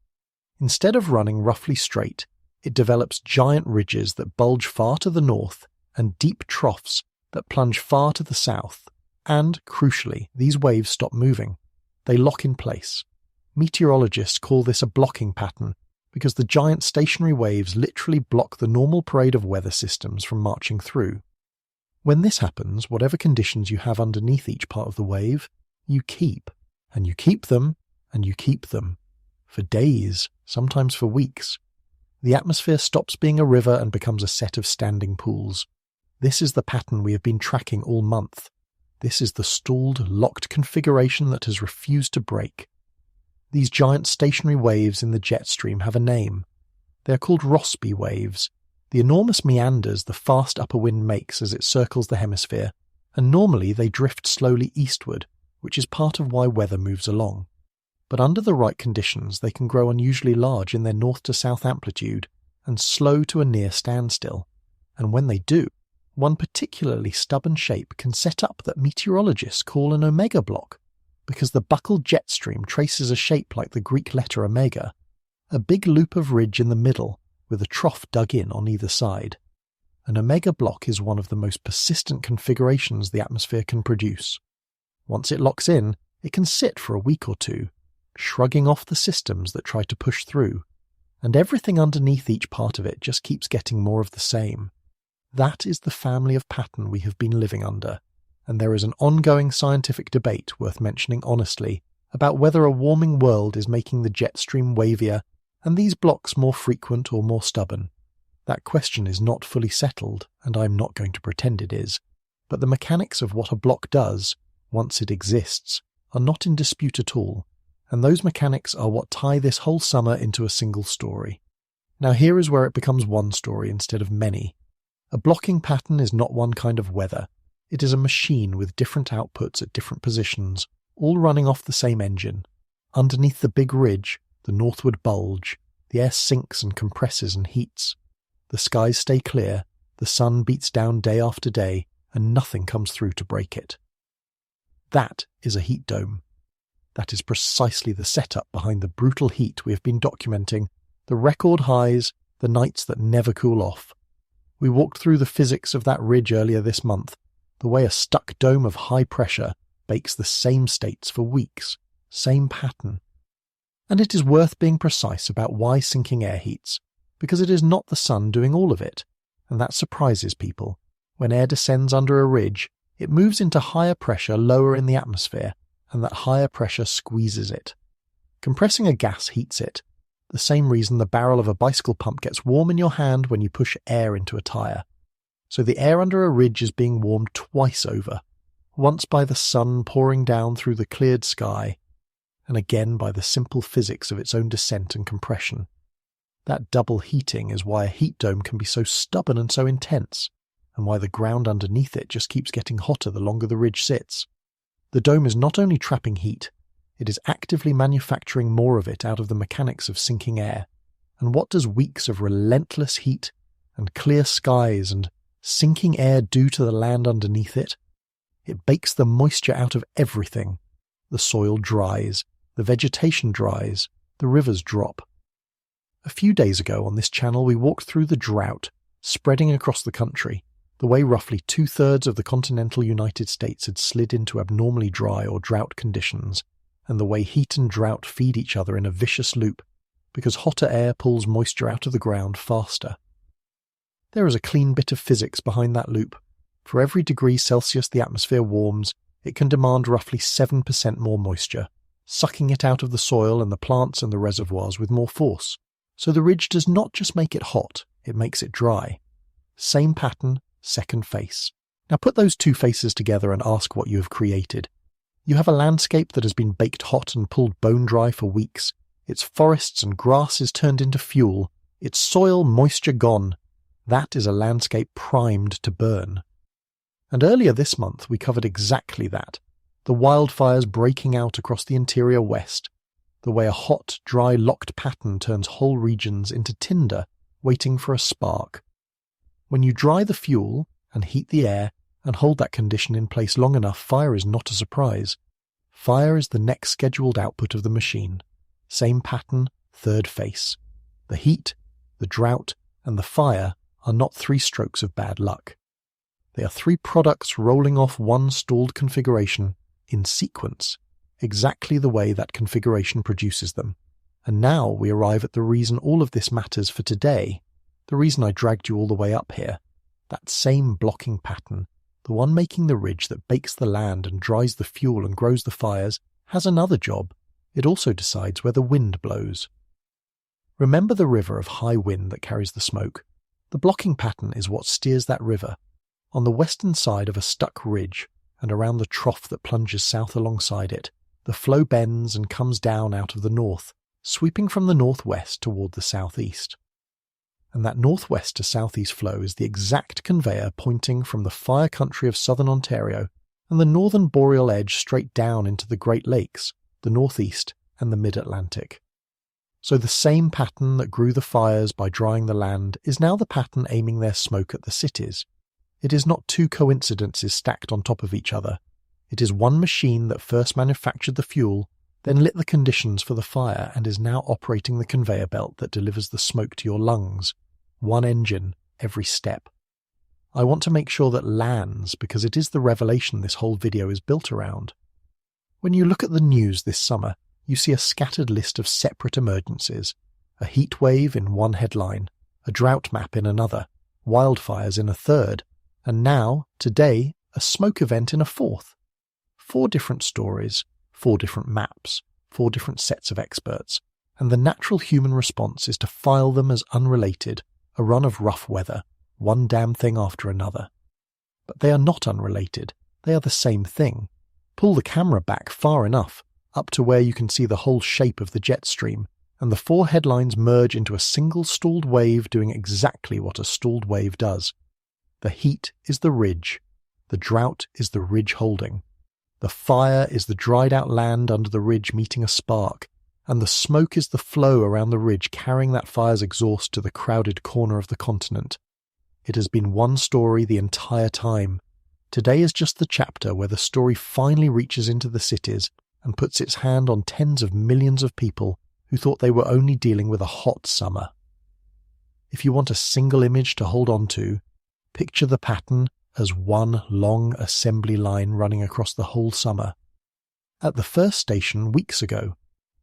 Instead of running roughly straight, it develops giant ridges that bulge far to the north and deep troughs that plunge far to the south. And, crucially, these waves stop moving. They lock in place. Meteorologists call this a blocking pattern because the giant stationary waves literally block the normal parade of weather systems from marching through. When this happens, whatever conditions you have underneath each part of the wave, you keep. And you keep them, and you keep them. For days, sometimes for weeks. The atmosphere stops being a river and becomes a set of standing pools. This is the pattern we have been tracking all month. This is the stalled, locked configuration that has refused to break. These giant stationary waves in the jet stream have a name. They are called Rossby waves, the enormous meanders the fast upper wind makes as it circles the hemisphere, and normally they drift slowly eastward, which is part of why weather moves along. But under the right conditions they can grow unusually large in their north to south amplitude and slow to a near standstill. And when they do, one particularly stubborn shape can set up that meteorologists call an omega block, because the buckled jet stream traces a shape like the Greek letter omega, a big loop of ridge in the middle with a trough dug in on either side. An omega block is one of the most persistent configurations the atmosphere can produce. Once it locks in, it can sit for a week or two, shrugging off the systems that try to push through, and everything underneath each part of it just keeps getting more of the same. That is the family of pattern we have been living under, and there is an ongoing scientific debate worth mentioning honestly about whether a warming world is making the jet stream wavier and these blocks more frequent or more stubborn. That question is not fully settled, and I am not going to pretend it is, but the mechanics of what a block does, once it exists, are not in dispute at all, and those mechanics are what tie this whole summer into a single story. Now here is where it becomes one story instead of many. A blocking pattern is not one kind of weather. It is a machine with different outputs at different positions, all running off the same engine. Underneath the big ridge, the northward bulge, the air sinks and compresses and heats. The skies stay clear, the sun beats down day after day, and nothing comes through to break it. That is a heat dome. That is precisely the setup behind the brutal heat we have been documenting, the record highs, the nights that never cool off. We walked through the physics of that ridge earlier this month, the way a stuck dome of high pressure bakes the same states for weeks, same pattern. And it is worth being precise about why sinking air heats, because it is not the sun doing all of it, and that surprises people. When air descends under a ridge, it moves into higher pressure lower in the atmosphere, and that higher pressure squeezes it. Compressing a gas heats it, the same reason the barrel of a bicycle pump gets warm in your hand when you push air into a tyre. So the air under a ridge is being warmed twice over, once by the sun pouring down through the cleared sky, and again by the simple physics of its own descent and compression. That double heating is why a heat dome can be so stubborn and so intense, and why the ground underneath it just keeps getting hotter the longer the ridge sits. The dome is not only trapping heat, it is actively manufacturing more of it out of the mechanics of sinking air. And what does weeks of relentless heat and clear skies and sinking air do to the land underneath it? It bakes the moisture out of everything. The soil dries, the vegetation dries, the rivers drop. A few days ago on this channel we walked through the drought, spreading across the country, the way roughly 2/3 of the continental United States had slid into abnormally dry or drought conditions, and the way heat and drought feed each other in a vicious loop, because hotter air pulls moisture out of the ground faster. There is a clean bit of physics behind that loop. For every degree Celsius the atmosphere warms, it can demand roughly 7% more moisture, sucking it out of the soil and the plants and the reservoirs with more force. So the ridge does not just make it hot, it makes it dry. Same pattern, second face. Now put those two faces together and ask what you have created. You have a landscape that has been baked hot and pulled bone dry for weeks, its forests and grasses turned into fuel, its soil moisture gone. That is a landscape primed to burn. And earlier this month we covered exactly that, the wildfires breaking out across the interior west, the way a hot, dry, locked pattern turns whole regions into tinder waiting for a spark. When you dry the fuel and heat the air and hold that condition in place long enough, fire is not a surprise. Fire is the next scheduled output of the machine. Same pattern, third face. The heat, the drought, and the fire are not three strokes of bad luck. They are three products rolling off one stalled configuration in sequence, exactly the way that configuration produces them. And now we arrive at the reason all of this matters for today, the reason I dragged you all the way up here. That same blocking pattern, the one making the ridge that bakes the land and dries the fuel and grows the fires, has another job. It also decides where the wind blows. Remember the river of high wind that carries the smoke? The blocking pattern is what steers that river. On the western side of a stuck ridge, and around the trough that plunges south alongside it, the flow bends and comes down out of the north, sweeping from the northwest toward the southeast. And that northwest to southeast flow is the exact conveyor pointing from the fire country of southern Ontario and the northern boreal edge straight down into the Great Lakes, the northeast, and the mid-Atlantic. So the same pattern that grew the fires by drying the land is now the pattern aiming their smoke at the cities. It is not two coincidences stacked on top of each other. It is one machine that first manufactured the fuel, then lit the conditions for the fire and is now operating the conveyor belt that delivers the smoke to your lungs. One engine, every step. I want to make sure that lands because it is the revelation this whole video is built around. When you look at the news this summer, you see a scattered list of separate emergencies, a heat wave in one headline, a drought map in another, wildfires in a third, and now, today, a smoke event in a fourth. 4 different stories, 4 different maps, 4 different sets of experts, and the natural human response is to file them as unrelated, a run of rough weather, one damn thing after another. But they are not unrelated, they are the same thing. Pull the camera back far enough, up to where you can see the whole shape of the jet stream, and the 4 headlines merge into a single stalled wave doing exactly what a stalled wave does. The heat is the ridge, the drought is the ridge holding, the fire is the dried out land under the ridge meeting a spark, and the smoke is the flow around the ridge carrying that fire's exhaust to the crowded corner of the continent. It has been one story the entire time. Today is just the chapter where the story finally reaches into the cities and puts its hand on tens of millions of people who thought they were only dealing with a hot summer. If you want a single image to hold on to, picture the pattern as one long assembly line running across the whole summer. At the first station weeks ago,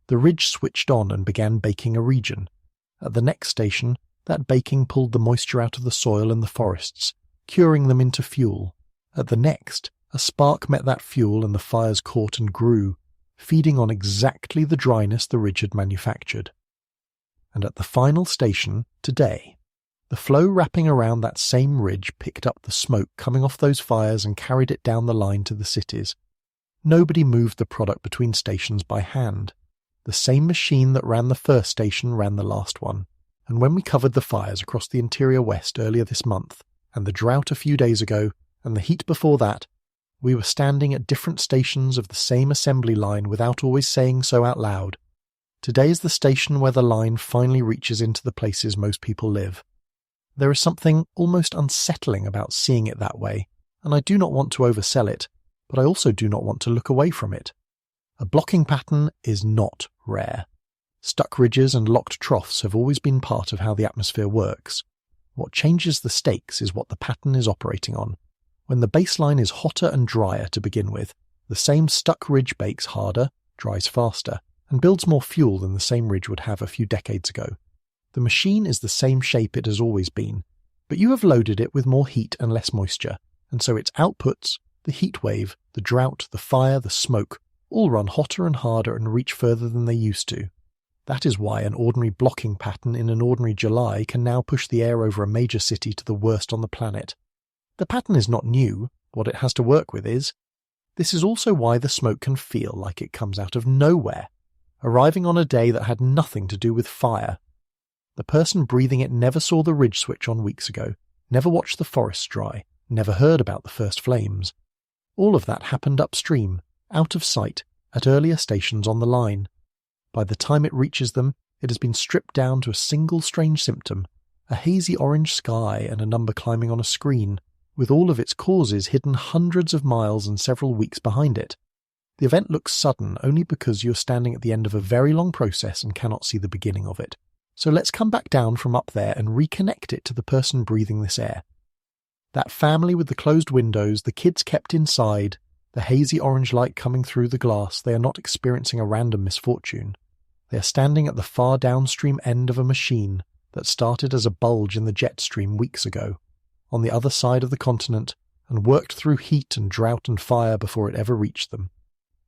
the ridge switched on and began baking a region. At the next station, that baking pulled the moisture out of the soil and the forests, curing them into fuel. At the next, a spark met that fuel and the fires caught and grew, feeding on exactly the dryness the ridge had manufactured. And at the final station, today, the flow wrapping around that same ridge picked up the smoke coming off those fires and carried it down the line to the cities. Nobody moved the product between stations by hand. The same machine that ran the first station ran the last one, And when we covered the fires across the interior West earlier this month, and the drought a few days ago, and the heat before that, we were standing at different stations of the same assembly line without always saying so out loud. Today is the station where the line finally reaches into the places most people live. There is something almost unsettling about seeing it that way, and I do not want to oversell it, but I also do not want to look away from it. A blocking pattern is not rare. Stuck ridges and locked troughs have always been part of how the atmosphere works. What changes the stakes is what the pattern is operating on. When the baseline is hotter and drier to begin with, the same stuck ridge bakes harder, dries faster, and builds more fuel than the same ridge would have a few decades ago. The machine is the same shape it has always been, but you have loaded it with more heat and less moisture, and so its outputs, the heat wave, the drought, the fire, the smoke, all run hotter and harder and reach further than they used to. That is why an ordinary blocking pattern in an ordinary July can now push the air over a major city to the worst on the planet. The pattern is not new, what it has to work with is. This is also why the smoke can feel like it comes out of nowhere, arriving on a day that had nothing to do with fire. The person breathing it never saw the ridge switch on weeks ago, never watched the forests dry, never heard about the first flames. All of that happened upstream, out of sight, at earlier stations on the line. By the time it reaches them, it has been stripped down to a single strange symptom, a hazy orange sky and a number climbing on a screen, with all of its causes hidden hundreds of miles and several weeks behind it. The event looks sudden only because you're standing at the end of a very long process and cannot see the beginning of it. So let's come back down from up there and reconnect it to the person breathing this air. That family with the closed windows, the kids kept inside, the hazy orange light coming through the glass, they are not experiencing a random misfortune. They are standing at the far downstream end of a machine that started as a bulge in the jet stream weeks ago, on the other side of the continent, and worked through heat and drought and fire before it ever reached them.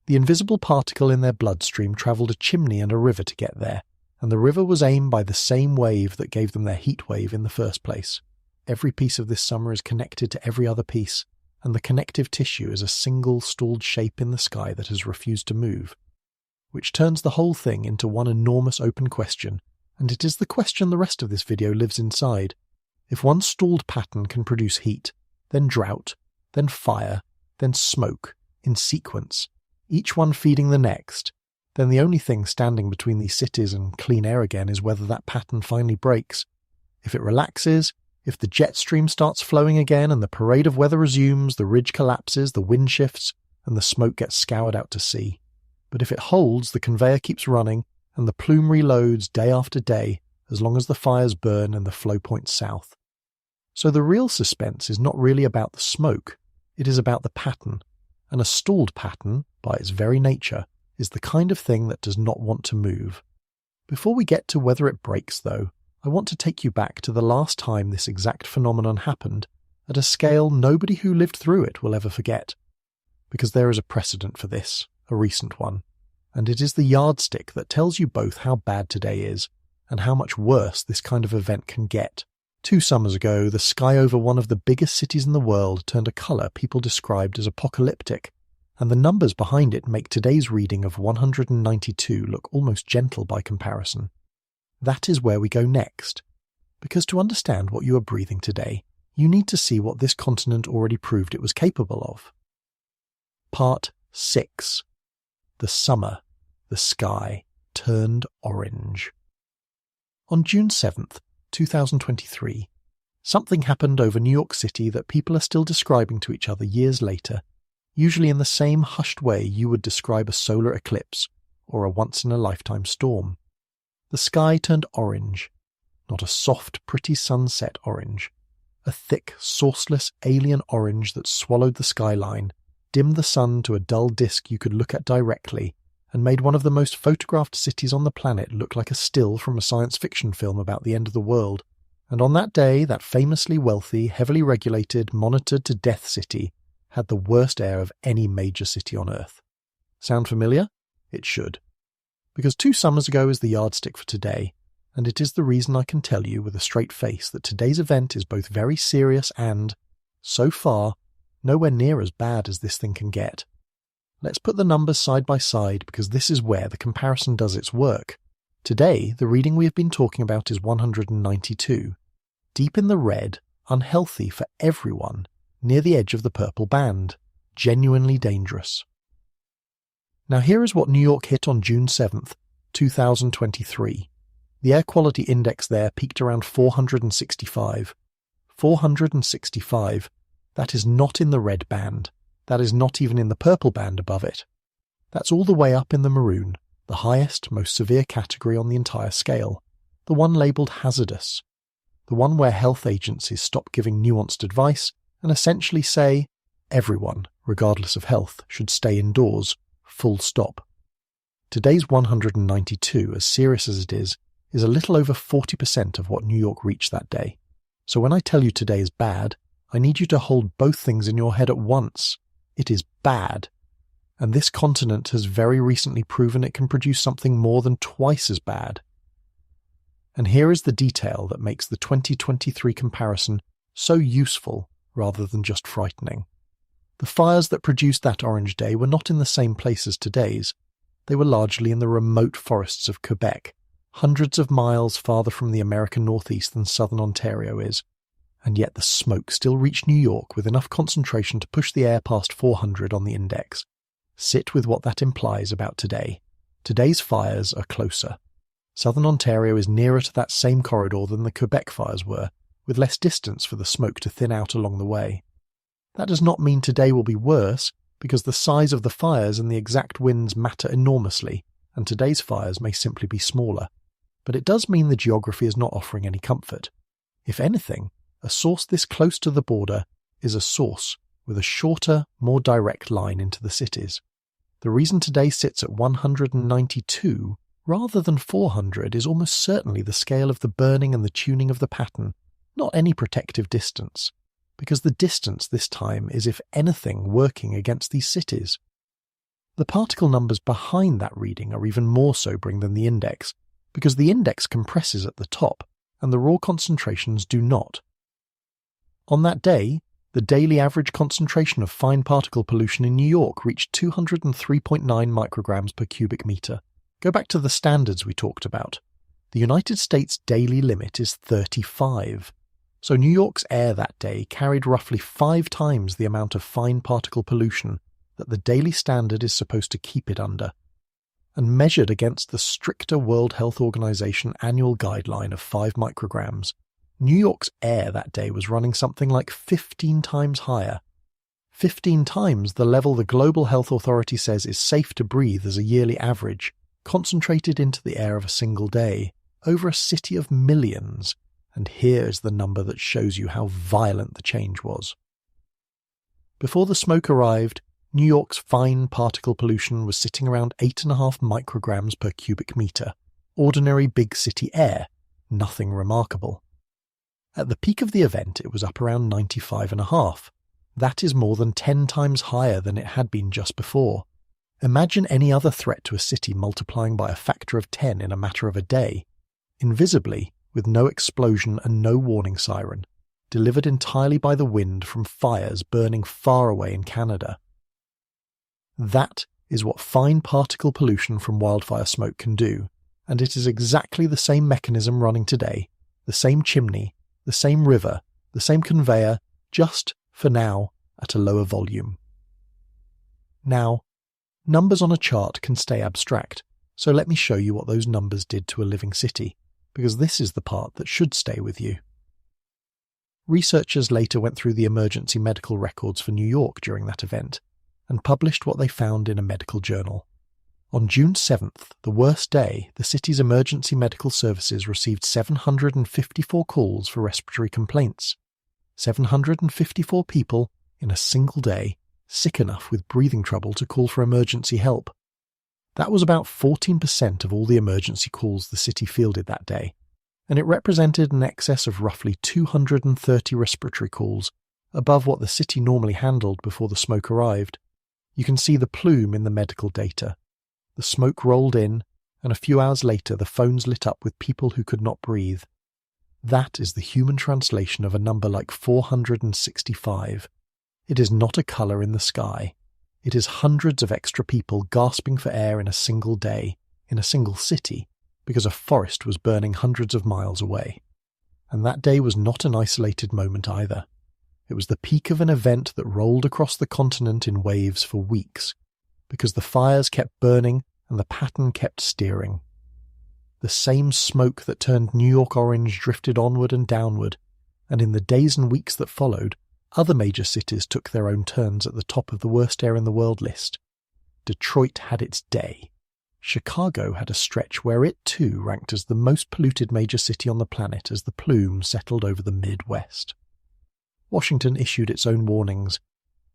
The invisible particle in their bloodstream travelled a chimney and a river to get there, and the river was aimed by the same wave that gave them their heat wave in the first place. Every piece of this summer is connected to every other piece, and the connective tissue is a single stalled shape in the sky that has refused to move, which turns the whole thing into one enormous open question, and it is the question the rest of this video lives inside. If one stalled pattern can produce heat, then drought, then fire, then smoke, in sequence, each one feeding the next, then the only thing standing between these cities and clean air again is whether that pattern finally breaks. If it relaxes, if the jet stream starts flowing again and the parade of weather resumes, the ridge collapses, the wind shifts, and the smoke gets scoured out to sea. But if it holds, the conveyor keeps running, and the plume reloads day after day, as long as the fires burn and the flow points south. So the real suspense is not really about the smoke, it is about the pattern. And a stalled pattern, by its very nature, is the kind of thing that does not want to move. Before we get to whether it breaks, though, I want to take you back to the last time this exact phenomenon happened, at a scale nobody who lived through it will ever forget. Because there is a precedent for this, a recent one, and it is the yardstick that tells you both how bad today is, and how much worse this kind of event can get. 2 summers ago, the sky over one of the biggest cities in the world turned a colour people described as apocalyptic, and the numbers behind it make today's reading of 192 look almost gentle by comparison. That is where we go next, because to understand what you are breathing today, you need to see what this continent already proved it was capable of. Part 6. The summer, the sky turned orange. On June 7th, 2023, something happened over New York City that people are still describing to each other years later, usually in the same hushed way you would describe a solar eclipse or a once-in-a-lifetime storm. The sky turned orange, not a soft, pretty sunset orange, a thick, sourceless alien orange that swallowed the skyline, dimmed the sun to a dull disk you could look at directly, and made one of the most photographed cities on the planet look like a still from a science fiction film about the end of the world. And on that day, that famously wealthy, heavily regulated, monitored-to-death city had the worst air of any major city on Earth. Sound familiar? It should. Because 2 summers ago is the yardstick for today, and it is the reason I can tell you with a straight face that today's event is both very serious and, so far, nowhere near as bad as this thing can get. Let's put the numbers side by side because this is where the comparison does its work. Today, the reading we have been talking about is 192, deep in the red, unhealthy for everyone, near the edge of the purple band, genuinely dangerous. Now here is what New York hit on June 7th, 2023. The air quality index there peaked around 465. 465. That is not in the red band. That is not even in the purple band above it. That's all the way up in the maroon, the highest, most severe category on the entire scale, the one labelled hazardous, the one where health agencies stop giving nuanced advice and essentially say, everyone, regardless of health, should stay indoors, full stop. Today's 192, as serious as it is a little over 40% of what New York reached that day. So when I tell you today is bad, I need you to hold both things in your head at once. It is bad. And this continent has very recently proven it can produce something more than twice as bad. And here is the detail that makes the 2023 comparison so useful rather than just frightening. The fires that produced that orange day were not in the same place as today's. They were largely in the remote forests of Quebec, hundreds of miles farther from the American Northeast than southern Ontario is. And yet the smoke still reached New York with enough concentration to push the air past 400 on the index. Sit with what that implies about today. Today's fires are closer. Southern Ontario is nearer to that same corridor than the Quebec fires were, with less distance for the smoke to thin out along the way. That does not mean today will be worse, because the size of the fires and the exact winds matter enormously, and today's fires may simply be smaller. But it does mean the geography is not offering any comfort. If anything, a source this close to the border is a source with a shorter, more direct line into the cities. The reason today sits at 192 rather than 400 is almost certainly the scale of the burning and the tuning of the pattern, not any protective distance, because the distance this time is, if anything, working against these cities. The particle numbers behind that reading are even more sobering than the index, because the index compresses at the top and the raw concentrations do not. On that day, the daily average concentration of fine particle pollution in New York reached 203.9 micrograms per cubic meter. Go back to the standards we talked about. The United States daily limit is 35. So New York's air that day carried roughly 5 times the amount of fine particle pollution that the daily standard is supposed to keep it under. And measured against the stricter World Health Organization annual guideline of 5 micrograms, New York's air that day was running something like 15 times higher. 15 times the level the Global Health Authority says is safe to breathe as a yearly average, concentrated into the air of a single day, over a city of millions. And here is the number that shows you how violent the change was. Before the smoke arrived, New York's fine particle pollution was sitting around 8.5 micrograms per cubic meter. Ordinary big city air, nothing remarkable. At the peak of the event, it was up around 95.5. That is more than 10 times higher than it had been just before. Imagine any other threat to a city multiplying by a factor of 10 in a matter of a day. Invisibly, with no explosion and no warning siren, delivered entirely by the wind from fires burning far away in Canada. That is what fine particle pollution from wildfire smoke can do, and it is exactly the same mechanism running today, the same chimney, the same river, the same conveyor, just, for now, at a lower volume. Now, numbers on a chart can stay abstract, so let me show you what those numbers did to a living city, because this is the part that should stay with you. Researchers later went through the emergency medical records for New York during that event, and published what they found in a medical journal. On June 7th, the worst day, the city's emergency medical services received 754 calls for respiratory complaints. 754 people in a single day, sick enough with breathing trouble to call for emergency help. That was about 14% of all the emergency calls the city fielded that day, and it represented an excess of roughly 230 respiratory calls, above what the city normally handled before the smoke arrived. You can see the plume in the medical data. The smoke rolled in, and a few hours later the phones lit up with people who could not breathe. That is the human translation of a number like 465. It is not a colour in the sky. It is hundreds of extra people gasping for air in a single day, in a single city, because a forest was burning hundreds of miles away. And that day was not an isolated moment either. It was the peak of an event that rolled across the continent in waves for weeks, because the fires kept burning and the pattern kept steering. The same smoke that turned New York orange drifted onward and downward, and in the days and weeks that followed, other major cities took their own turns at the top of the worst air in the world list. Detroit had its day. Chicago had a stretch where it too ranked as the most polluted major city on the planet as the plume settled over the Midwest. Washington issued its own warnings.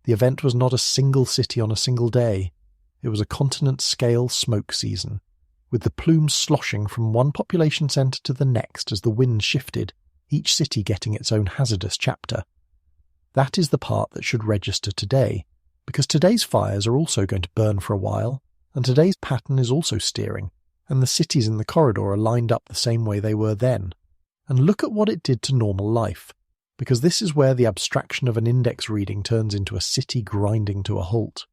The event was not a single city on a single day. It was a continent-scale smoke season, with the plumes sloshing from one population centre to the next as the wind shifted, each city getting its own hazardous chapter. That is the part that should register today, because today's fires are also going to burn for a while, and today's pattern is also steering, and the cities in the corridor are lined up the same way they were then. And look at what it did to normal life, because this is where the abstraction of an index reading turns into a city grinding to a halt.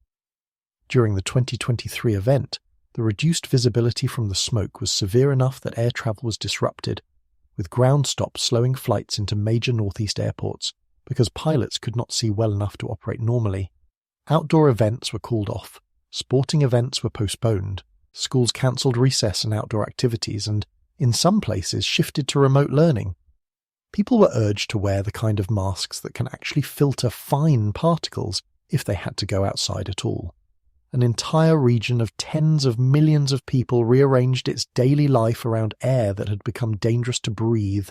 During the 2023 event, the reduced visibility from the smoke was severe enough that air travel was disrupted, with ground stops slowing flights into major northeast airports because pilots could not see well enough to operate normally. Outdoor events were called off, sporting events were postponed, schools cancelled recess and outdoor activities and, in some places, shifted to remote learning. People were urged to wear the kind of masks that can actually filter fine particles if they had to go outside at all. An entire region of tens of millions of people rearranged its daily life around air that had become dangerous to breathe,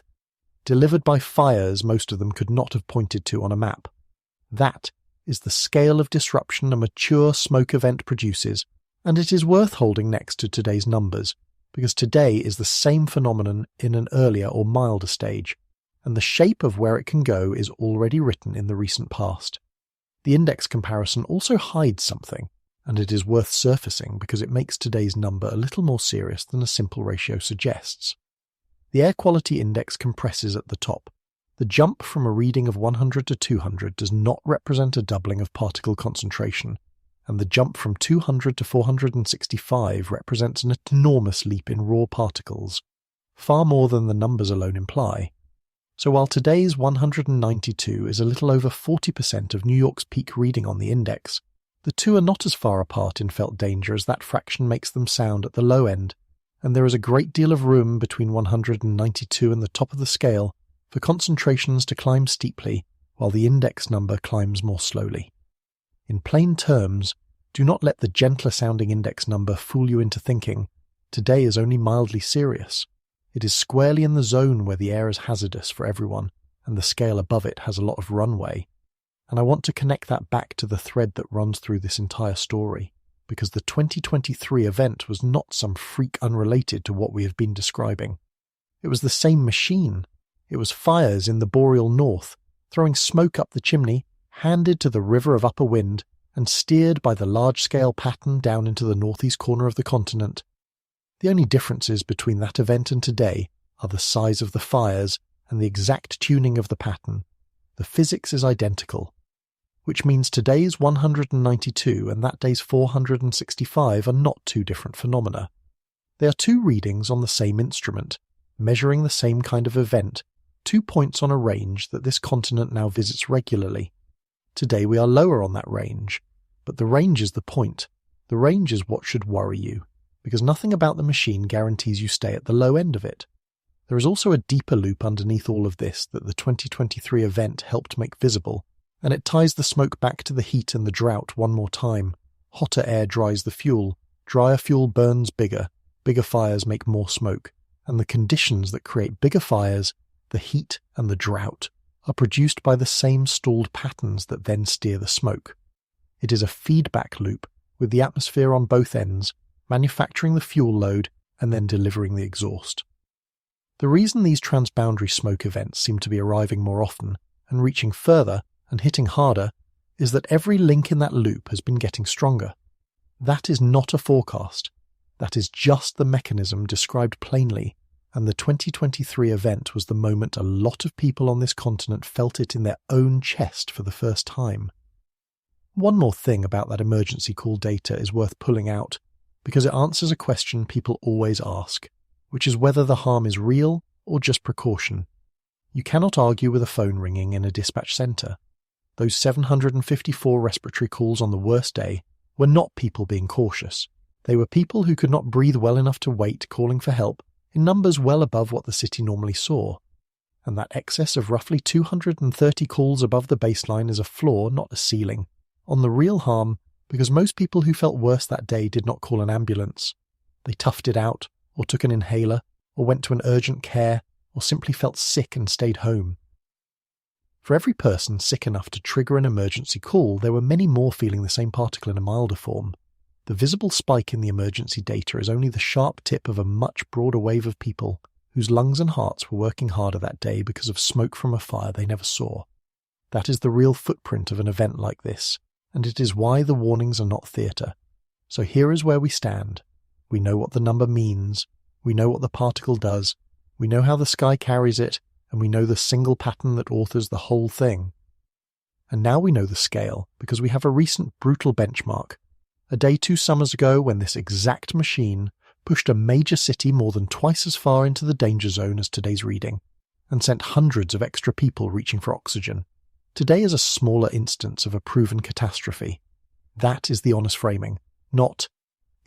delivered by fires most of them could not have pointed to on a map. That is the scale of disruption a mature smoke event produces, and it is worth holding next to today's numbers, because today is the same phenomenon in an earlier or milder stage, and the shape of where it can go is already written in the recent past. The index comparison also hides something, and it is worth surfacing because it makes today's number a little more serious than a simple ratio suggests. The air quality index compresses at the top. The jump from a reading of 100 to 200 does not represent a doubling of particle concentration, and the jump from 200 to 465 represents an enormous leap in raw particles, far more than the numbers alone imply. So while today's 192 is a little over 40% of New York's peak reading on the index, the two are not as far apart in felt danger as that fraction makes them sound at the low end, and there is a great deal of room between 192 and the top of the scale for concentrations to climb steeply while the index number climbs more slowly. In plain terms, do not let the gentler-sounding index number fool you into thinking today is only mildly serious. It is squarely in the zone where the air is hazardous for everyone and the scale above it has a lot of runway. And I want to connect that back to the thread that runs through this entire story, because the 2023 event was not some freak unrelated to what we have been describing. It was the same machine. It was fires in the boreal north, throwing smoke up the chimney, handed to the river of upper wind, and steered by the large-scale pattern down into the northeast corner of the continent. The only differences between that event and today are the size of the fires and the exact tuning of the pattern. The physics is identical, which means today's 192 and that day's 465 are not two different phenomena. They are two readings on the same instrument, measuring the same kind of event, 2 points on a range that this continent now visits regularly. Today we are lower on that range, but the range is the point. The range is what should worry you, because nothing about the machine guarantees you stay at the low end of it. There is also a deeper loop underneath all of this that the 2023 event helped make visible, and it ties the smoke back to the heat and the drought one more time. Hotter air dries the fuel, drier fuel burns bigger, bigger fires make more smoke, and the conditions that create bigger fires, the heat and the drought, are produced by the same stalled patterns that then steer the smoke. It is a feedback loop, with the atmosphere on both ends, manufacturing the fuel load and then delivering the exhaust. The reason these transboundary smoke events seem to be arriving more often and reaching further and hitting harder is that every link in that loop has been getting stronger. That is not a forecast. That is just the mechanism described plainly, and the 2023 event was the moment a lot of people on this continent felt it in their own chest for the first time. One more thing about that emergency call data is worth pulling out, because it answers a question people always ask, which is whether the harm is real or just precaution. You cannot argue with a phone ringing in a dispatch centre. Those 754 respiratory calls on the worst day were not people being cautious. They were people who could not breathe well enough to wait, calling for help in numbers well above what the city normally saw. And that excess of roughly 230 calls above the baseline is a floor, not a ceiling, on the real harm, because most people who felt worse that day did not call an ambulance. They toughed it out, or took an inhaler, or went to an urgent care, or simply felt sick and stayed home. For every person sick enough to trigger an emergency call, there were many more feeling the same particle in a milder form. The visible spike in the emergency data is only the sharp tip of a much broader wave of people whose lungs and hearts were working harder that day because of smoke from a fire they never saw. That is the real footprint of an event like this, and it is why the warnings are not theatre. So here is where we stand. We know what the number means, we know what the particle does, we know how the sky carries it, and we know the single pattern that authors the whole thing. And now we know the scale, because we have a recent brutal benchmark. A day 2 summers ago when this exact machine pushed a major city more than twice as far into the danger zone as today's reading, and sent hundreds of extra people reaching for oxygen. Today is a smaller instance of a proven catastrophe. That is the honest framing, not,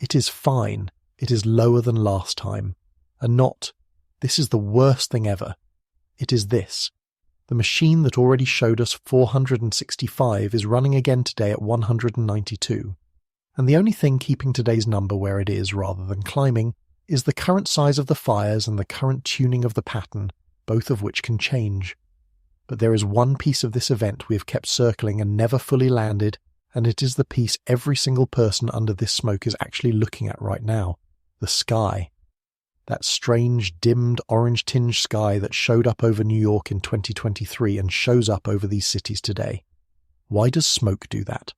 it is fine, it is lower than last time, and not, this is the worst thing ever. It is this. The machine that already showed us 465 is running again today at 192. And the only thing keeping today's number where it is rather than climbing is the current size of the fires and the current tuning of the pattern, both of which can change. But there is one piece of this event we have kept circling and never fully landed, and it is the piece every single person under this smoke is actually looking at right now. The sky. That strange, dimmed, orange-tinged sky that showed up over New York in 2023 and shows up over these cities today. Why does smoke do that?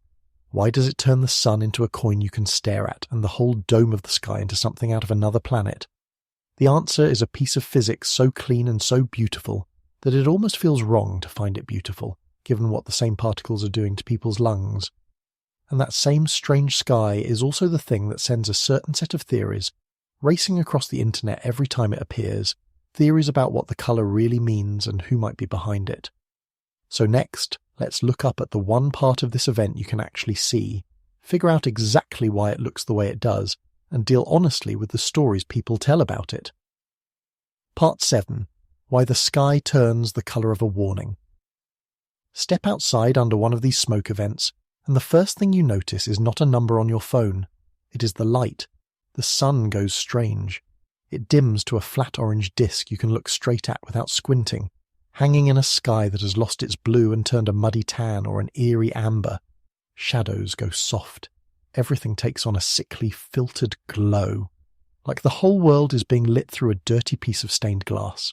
Why does it turn the sun into a coin you can stare at and the whole dome of the sky into something out of another planet? The answer is a piece of physics so clean and so beautiful that it almost feels wrong to find it beautiful, given what the same particles are doing to people's lungs. And that same strange sky is also the thing that sends a certain set of theories racing across the internet every time it appears, theories about what the colour really means and who might be behind it. So next, let's look up at the one part of this event you can actually see, figure out exactly why it looks the way it does, and deal honestly with the stories people tell about it. Part 7. Why the sky turns the colour of a warning. Step outside under one of these smoke events, and the first thing you notice is not a number on your phone. It is the light. The sun goes strange. It dims to a flat orange disk you can look straight at without squinting, hanging in a sky that has lost its blue and turned a muddy tan or an eerie amber. Shadows go soft. Everything takes on a sickly, filtered glow, like the whole world is being lit through a dirty piece of stained glass.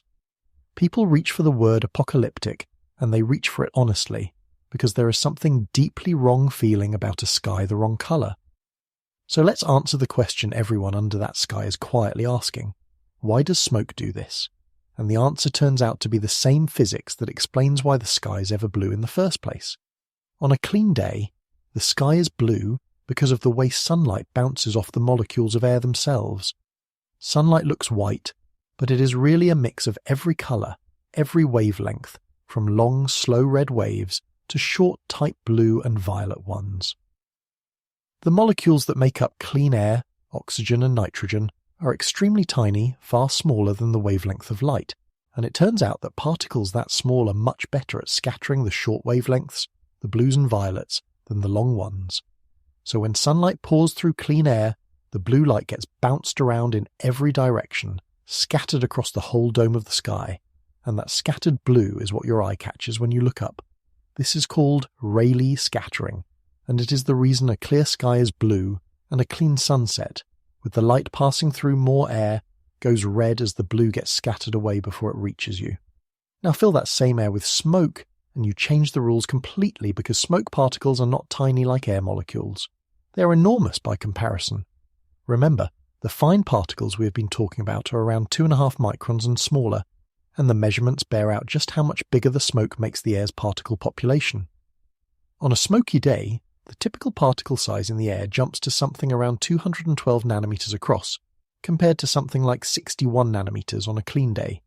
People reach for the word apocalyptic, and they reach for it honestly, because there is something deeply wrong feeling about a sky the wrong colour. So let's answer the question everyone under that sky is quietly asking. Why does smoke do this? And the answer turns out to be the same physics that explains why the sky is ever blue in the first place. On a clean day, the sky is blue because of the way sunlight bounces off the molecules of air themselves. Sunlight looks white, but it is really a mix of every colour, every wavelength, from long, slow red waves to short, tight blue and violet ones. The molecules that make up clean air, oxygen and nitrogen, are extremely tiny, far smaller than the wavelength of light, and it turns out that particles that small are much better at scattering the short wavelengths, the blues and violets, than the long ones. So when sunlight pours through clean air, the blue light gets bounced around in every direction, scattered across the whole dome of the sky, and that scattered blue is what your eye catches when you look up. This is called Rayleigh scattering, and it is the reason a clear sky is blue and a clean sunset, with the light passing through more air, goes red as the blue gets scattered away before it reaches you. Now fill that same air with smoke, and you change the rules completely because smoke particles are not tiny like air molecules. They are enormous by comparison. Remember, the fine particles we have been talking about are around 2.5 microns and smaller, and the measurements bear out just how much bigger the smoke makes the air's particle population. On a smoky day, the typical particle size in the air jumps to something around 212 nanometers across, compared to something like 61 nanometers on a clean day.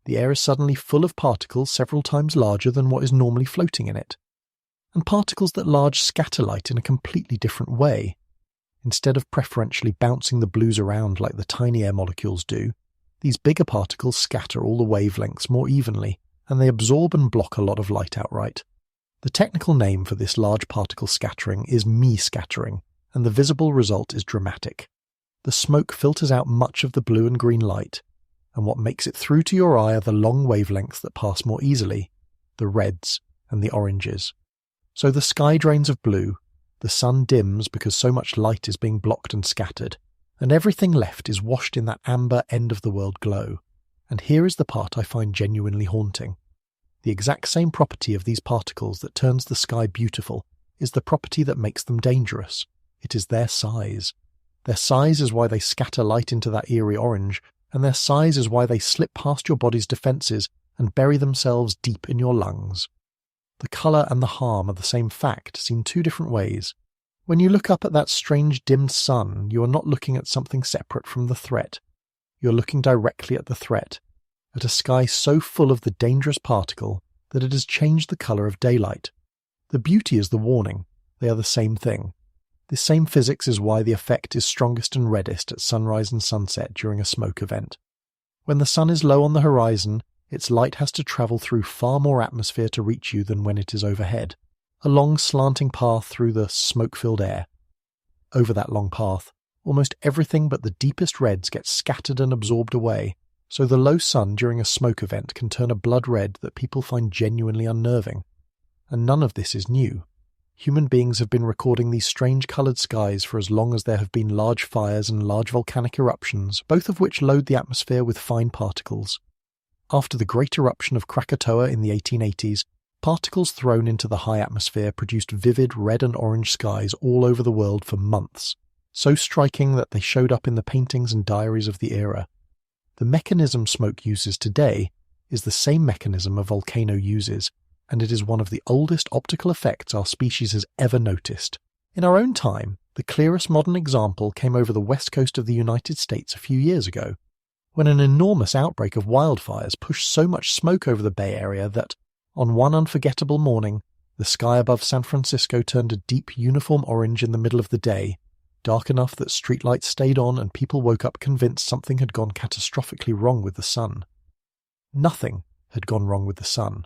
The air is suddenly full of particles several times larger than what is normally floating in it. And particles that large scatter light in a completely different way. Instead of preferentially bouncing the blues around like the tiny air molecules do, these bigger particles scatter all the wavelengths more evenly, and they absorb and block a lot of light outright. The technical name for this large particle scattering is me-scattering, and the visible result is dramatic. The smoke filters out much of the blue and green light, and what makes it through to your eye are the long wavelengths that pass more easily, the reds and the oranges. So the sky drains of blue, the sun dims because so much light is being blocked and scattered, and everything left is washed in that amber end-of-the-world glow. And here is the part I find genuinely haunting. The exact same property of these particles that turns the sky beautiful is the property that makes them dangerous. It is their size. Their size is why they scatter light into that eerie orange, and their size is why they slip past your body's defences and bury themselves deep in your lungs. The colour and the harm are the same fact, seen two different ways. When you look up at that strange dimmed sun, you are not looking at something separate from the threat. You are looking directly at the threat, at a sky so full of the dangerous particle that it has changed the colour of daylight. The beauty is the warning. They are the same thing. This same physics is why the effect is strongest and reddest at sunrise and sunset during a smoke event. When the sun is low on the horizon, its light has to travel through far more atmosphere to reach you than when it is overhead. A long slanting path through the smoke-filled air. Over that long path, almost everything but the deepest reds gets scattered and absorbed away, so the low sun during a smoke event can turn a blood red that people find genuinely unnerving. And none of this is new. Human beings have been recording these strange coloured skies for as long as there have been large fires and large volcanic eruptions, both of which load the atmosphere with fine particles. After the great eruption of Krakatoa in the 1880s, particles thrown into the high atmosphere produced vivid red and orange skies all over the world for months, so striking that they showed up in the paintings and diaries of the era. The mechanism smoke uses today is the same mechanism a volcano uses, and it is one of the oldest optical effects our species has ever noticed. In our own time, the clearest modern example came over the west coast of the United States a few years ago, when an enormous outbreak of wildfires pushed so much smoke over the Bay Area that, on one unforgettable morning, the sky above San Francisco turned a deep uniform orange in the middle of the day, dark enough that streetlights stayed on and people woke up convinced something had gone catastrophically wrong with the sun. Nothing had gone wrong with the sun.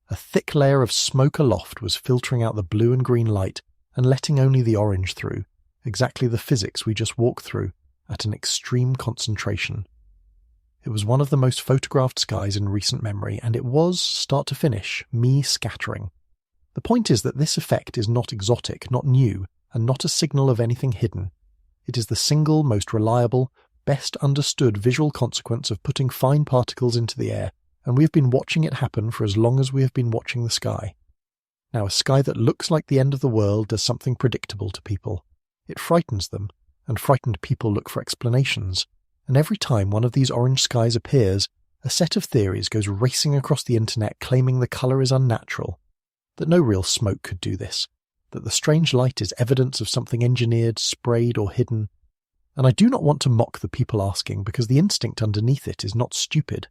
A thick layer of smoke aloft was filtering out the blue and green light and letting only the orange through, exactly the physics we just walked through, at an extreme concentration. It was one of the most photographed skies in recent memory, and it was, start to finish, me-scattering. The point is that this effect is not exotic, not new, and not a signal of anything hidden. It is the single most reliable, best understood visual consequence of putting fine particles into the air, and we have been watching it happen for as long as we have been watching the sky. Now, a sky that looks like the end of the world does something predictable to people. It frightens them, and frightened people look for explanations. And every time one of these orange skies appears, a set of theories goes racing across the internet claiming the colour is unnatural, that no real smoke could do this, that the strange light is evidence of something engineered, sprayed or hidden. And I do not want to mock the people asking, because the instinct underneath it is not stupid.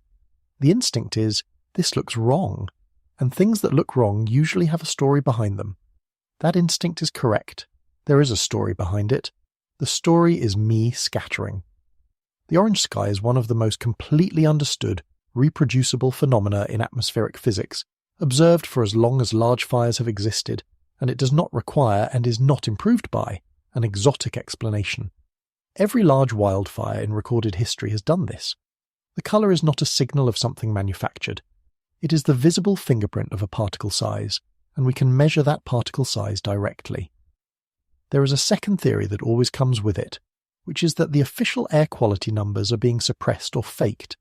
The instinct is, this looks wrong, and things that look wrong usually have a story behind them. That instinct is correct. There is a story behind it. The story is me-scattering. The orange sky is one of the most completely understood, reproducible phenomena in atmospheric physics, observed for as long as large fires have existed, and it does not require, and is not improved by, an exotic explanation. Every large wildfire in recorded history has done this. The colour is not a signal of something manufactured. It is the visible fingerprint of a particle size, and we can measure that particle size directly. There is a second theory that always comes with it, which is that the official air quality numbers are being suppressed or faked,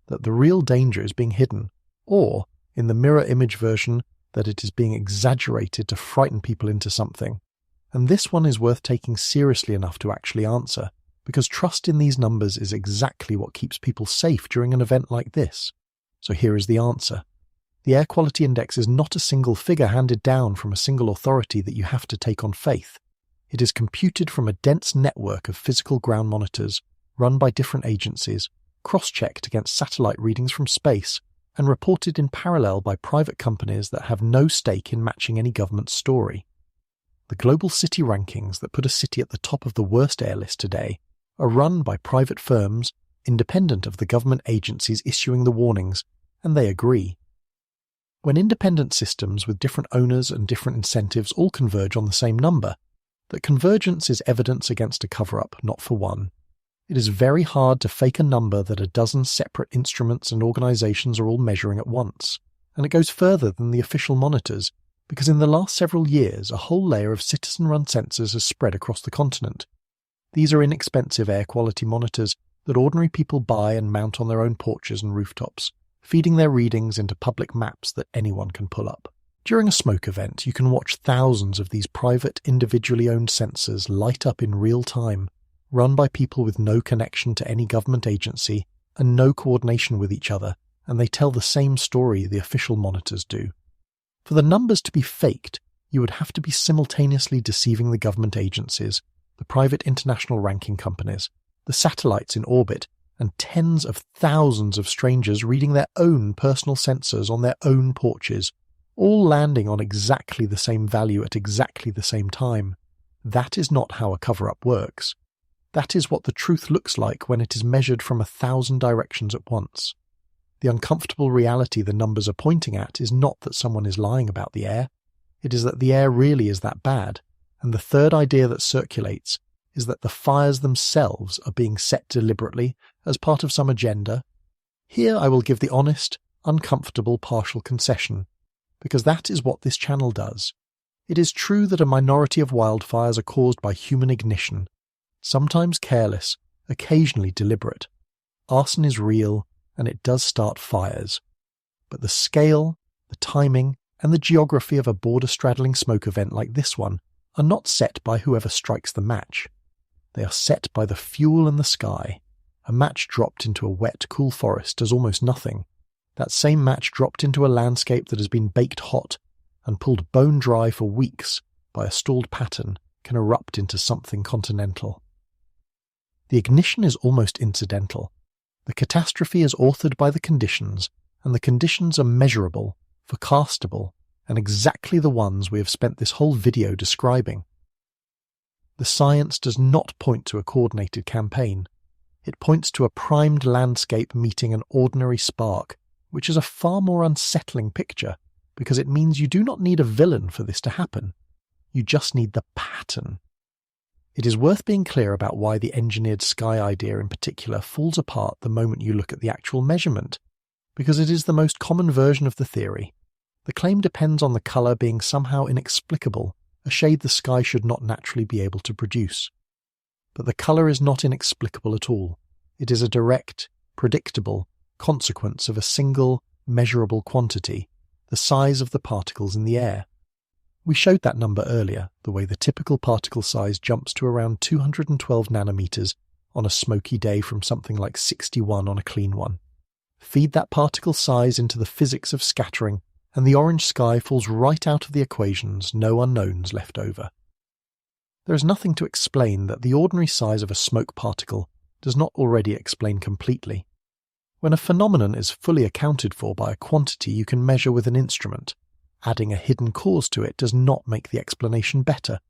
that the real danger is being hidden, or, in the mirror image version, that it is being exaggerated to frighten people into something. And this one is worth taking seriously enough to actually answer, because trust in these numbers is exactly what keeps people safe during an event like this. So here is the answer. The air quality index is not a single figure handed down from a single authority that you have to take on faith. It is computed from a dense network of physical ground monitors, run by different agencies, cross-checked against satellite readings from space, and reported in parallel by private companies that have no stake in matching any government story. The global city rankings that put a city at the top of the worst air list today are run by private firms independent of the government agencies issuing the warnings, and they agree. When independent systems with different owners and different incentives all converge on the same number, that convergence is evidence against a cover-up, not for one. It is very hard to fake a number that a dozen separate instruments and organizations are all measuring at once, and it goes further than the official monitors, because in the last several years a whole layer of citizen-run sensors has spread across the continent. These are inexpensive air quality monitors that ordinary people buy and mount on their own porches and rooftops, feeding their readings into public maps that anyone can pull up. During a smoke event, you can watch thousands of these private, individually owned sensors light up in real time, run by people with no connection to any government agency and no coordination with each other, and they tell the same story the official monitors do. For the numbers to be faked, you would have to be simultaneously deceiving the government agencies, the private international ranking companies, the satellites in orbit, and tens of thousands of strangers reading their own personal sensors on their own porches, all landing on exactly the same value at exactly the same time. That is not how a cover-up works. That is what the truth looks like when it is measured from 1,000 directions at once. The uncomfortable reality the numbers are pointing at is not that someone is lying about the air. It is that the air really is that bad, and the third idea that circulates is that the fires themselves are being set deliberately as part of some agenda. Here I will give the honest, uncomfortable partial concession, because that is what this channel does. It is true that a minority of wildfires are caused by human ignition, sometimes careless, occasionally deliberate. Arson is real, and it does start fires. But the scale, the timing, and the geography of a border-straddling smoke event like this one are not set by whoever strikes the match. They are set by the fuel in the sky. A match dropped into a wet, cool forest does almost nothing. That same match dropped into a landscape that has been baked hot and pulled bone dry for weeks by a stalled pattern can erupt into something continental. The ignition is almost incidental. The catastrophe is authored by the conditions, and the conditions are measurable, forecastable, and exactly the ones we have spent this whole video describing. The science does not point to a coordinated campaign. It points to a primed landscape meeting an ordinary spark, which is a far more unsettling picture, because it means you do not need a villain for this to happen. You just need the pattern. It is worth being clear about why the engineered sky idea in particular falls apart the moment you look at the actual measurement, because it is the most common version of the theory. The claim depends on the colour being somehow inexplicable, a shade the sky should not naturally be able to produce. But the colour is not inexplicable at all. It is a direct, predictable consequence of a single, measurable quantity, the size of the particles in the air. We showed that number earlier, the way the typical particle size jumps to around 212 nanometers on a smoky day from something like 61 on a clean one. Feed that particle size into the physics of scattering, and the orange sky falls right out of the equations, no unknowns left over. There is nothing to explain that the ordinary size of a smoke particle does not already explain completely. When a phenomenon is fully accounted for by a quantity you can measure with an instrument, adding a hidden cause to it does not make the explanation better.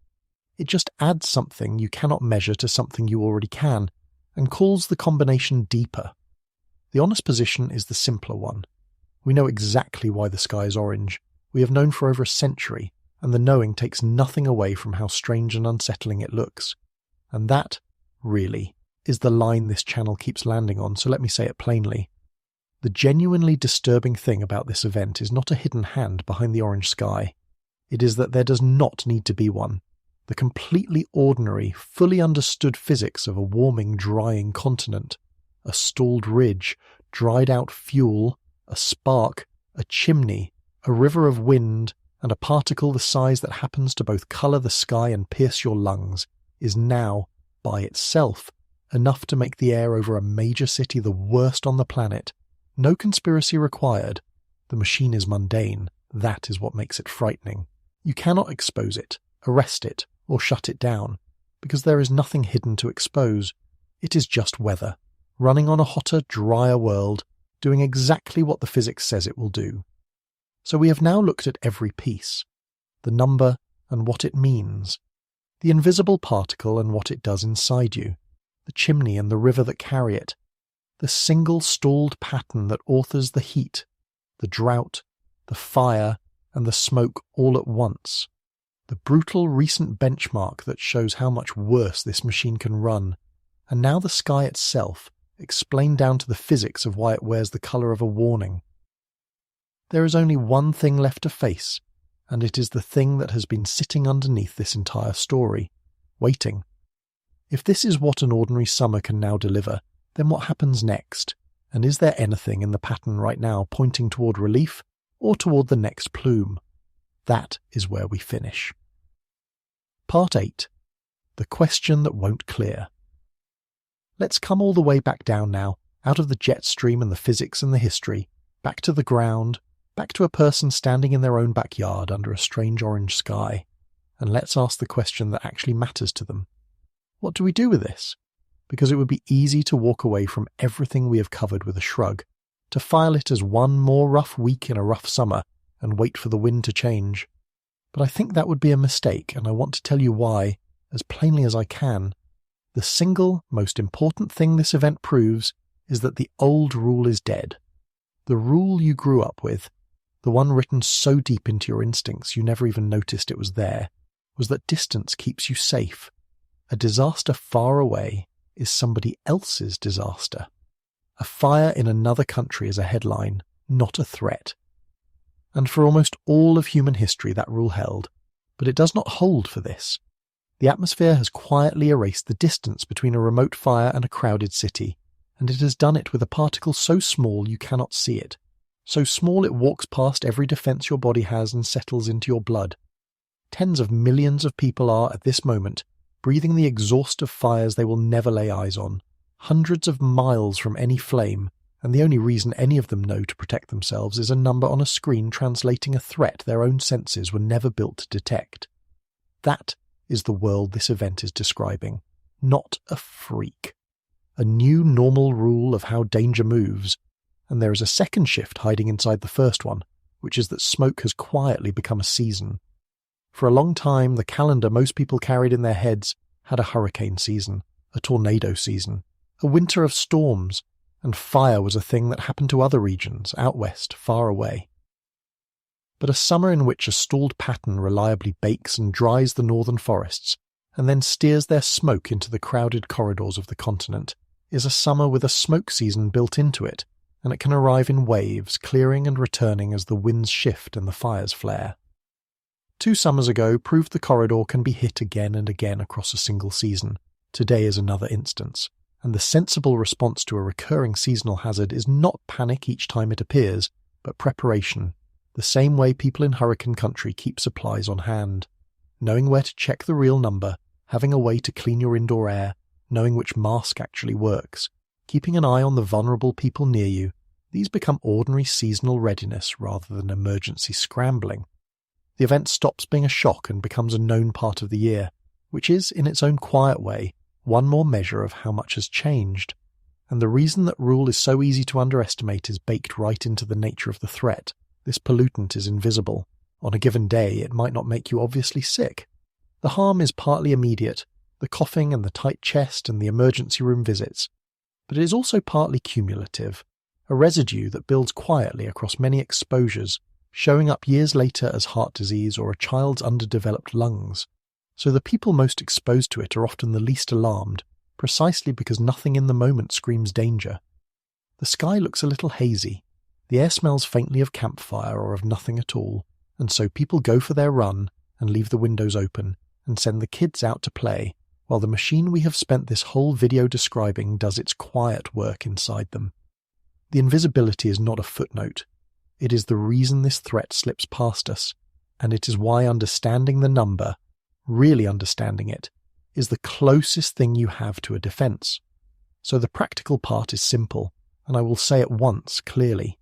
It just adds something you cannot measure to something you already can, and calls the combination deeper. The honest position is the simpler one. We know exactly why the sky is orange. We have known for over a century, and the knowing takes nothing away from how strange and unsettling it looks. And that, really, is the line this channel keeps landing on, so let me say it plainly. The genuinely disturbing thing about this event is not a hidden hand behind the orange sky. It is that there does not need to be one. The completely ordinary, fully understood physics of a warming, drying continent, a stalled ridge, dried out fuel, a spark, a chimney, a river of wind, and a particle the size that happens to both colour the sky and pierce your lungs, is now, by itself, enough to make the air over a major city the worst on the planet. No conspiracy required. The machine is mundane. That is what makes it frightening. You cannot expose it, arrest it, or shut it down, because there is nothing hidden to expose. It is just weather, running on a hotter, drier world, doing exactly what the physics says it will do. So we have now looked at every piece, the number and what it means, the invisible particle and what it does inside you, the chimney and the river that carry it, the single stalled pattern that authors the heat, the drought, the fire, and the smoke all at once, the brutal recent benchmark that shows how much worse this machine can run, and now the sky itself, explained down to the physics of why it wears the colour of a warning. There is only one thing left to face, and it is the thing that has been sitting underneath this entire story, waiting. If this is what an ordinary summer can now deliver, then what happens next? And is there anything in the pattern right now pointing toward relief or toward the next plume? That is where we finish. Part 8. The question that won't clear. Let's come all the way back down now, out of the jet stream and the physics and the history, back to the ground, back to a person standing in their own backyard under a strange orange sky, and let's ask the question that actually matters to them. What do we do with this? Because it would be easy to walk away from everything we have covered with a shrug, to file it as one more rough week in a rough summer and wait for the wind to change. But I think that would be a mistake, and I want to tell you why, as plainly as I can. The single most important thing this event proves is that the old rule is dead. The rule you grew up with, the one written so deep into your instincts you never even noticed it was there, was that distance keeps you safe. A disaster far away is somebody else's disaster. A fire in another country is a headline, not a threat. And for almost all of human history that rule held, but it does not hold for this. The atmosphere has quietly erased the distance between a remote fire and a crowded city, and it has done it with a particle so small you cannot see it, so small it walks past every defense your body has and settles into your blood. Tens of millions of people are, at this moment, breathing the exhaust of fires they will never lay eyes on, hundreds of miles from any flame, and the only reason any of them know to protect themselves is a number on a screen translating a threat their own senses were never built to detect. That is the world this event is describing, not a freak. A new normal rule of how danger moves, and there is a second shift hiding inside the first one, which is that smoke has quietly become a season. For a long time, the calendar most people carried in their heads had a hurricane season, a tornado season, a winter of storms, and fire was a thing that happened to other regions, out west, far away. But a summer in which a stalled pattern reliably bakes and dries the northern forests, and then steers their smoke into the crowded corridors of the continent, is a summer with a smoke season built into it, and it can arrive in waves, clearing and returning as the winds shift and the fires flare. 2 summers ago proved the corridor can be hit again and again across a single season. Today is another instance, and the sensible response to a recurring seasonal hazard is not panic each time it appears, but preparation, the same way people in hurricane country keep supplies on hand. Knowing where to check the real number, having a way to clean your indoor air, knowing which mask actually works, keeping an eye on the vulnerable people near you, these become ordinary seasonal readiness rather than emergency scrambling. The event stops being a shock and becomes a known part of the year, which is, in its own quiet way, one more measure of how much has changed. And the reason that rule is so easy to underestimate is baked right into the nature of the threat. This pollutant is invisible. On a given day, it might not make you obviously sick. The harm is partly immediate, the coughing and the tight chest and the emergency room visits. But it is also partly cumulative, a residue that builds quietly across many exposures, showing up years later as heart disease or a child's underdeveloped lungs. So the people most exposed to it are often the least alarmed, precisely because nothing in the moment screams danger. The sky looks a little hazy. The air smells faintly of campfire or of nothing at all, and so people go for their run and leave the windows open and send the kids out to play, while the machine we have spent this whole video describing does its quiet work inside them. The invisibility is not a footnote. It is the reason this threat slips past us, and it is why understanding the number, really understanding it, is the closest thing you have to a defense. So the practical part is simple, and I will say it once clearly.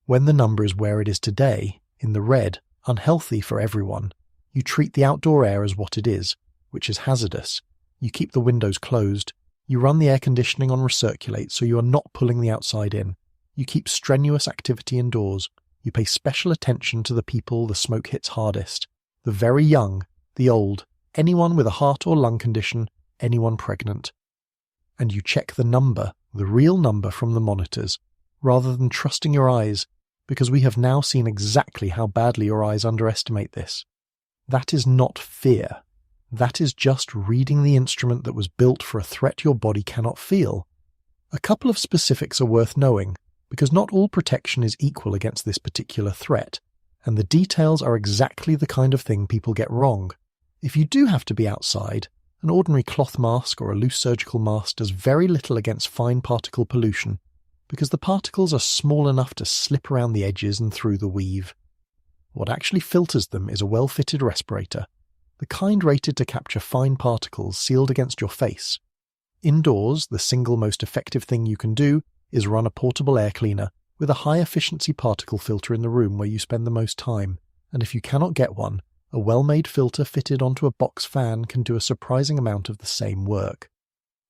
When the number is where it is today, in the red, unhealthy for everyone, you treat the outdoor air as what it is, which is hazardous. You keep the windows closed, You run the air conditioning on recirculate so you are not pulling the outside in. You keep strenuous activity indoors. You pay special attention to the people the smoke hits hardest. The very young, the old, anyone with a heart or lung condition, anyone pregnant. And you check the number, the real number from the monitors, rather than trusting your eyes, because we have now seen exactly how badly your eyes underestimate this. That is not fear. That is just reading the instrument that was built for a threat your body cannot feel. A couple of specifics are worth knowing, because not all protection is equal against this particular threat, and the details are exactly the kind of thing people get wrong. If you do have to be outside, an ordinary cloth mask or a loose surgical mask does very little against fine particle pollution, because the particles are small enough to slip around the edges and through the weave. What actually filters them is a well-fitted respirator, the kind rated to capture fine particles sealed against your face. Indoors, the single most effective thing you can do is run a portable air cleaner with a high-efficiency particle filter in the room where you spend the most time, and if you cannot get one, a well-made filter fitted onto a box fan can do a surprising amount of the same work.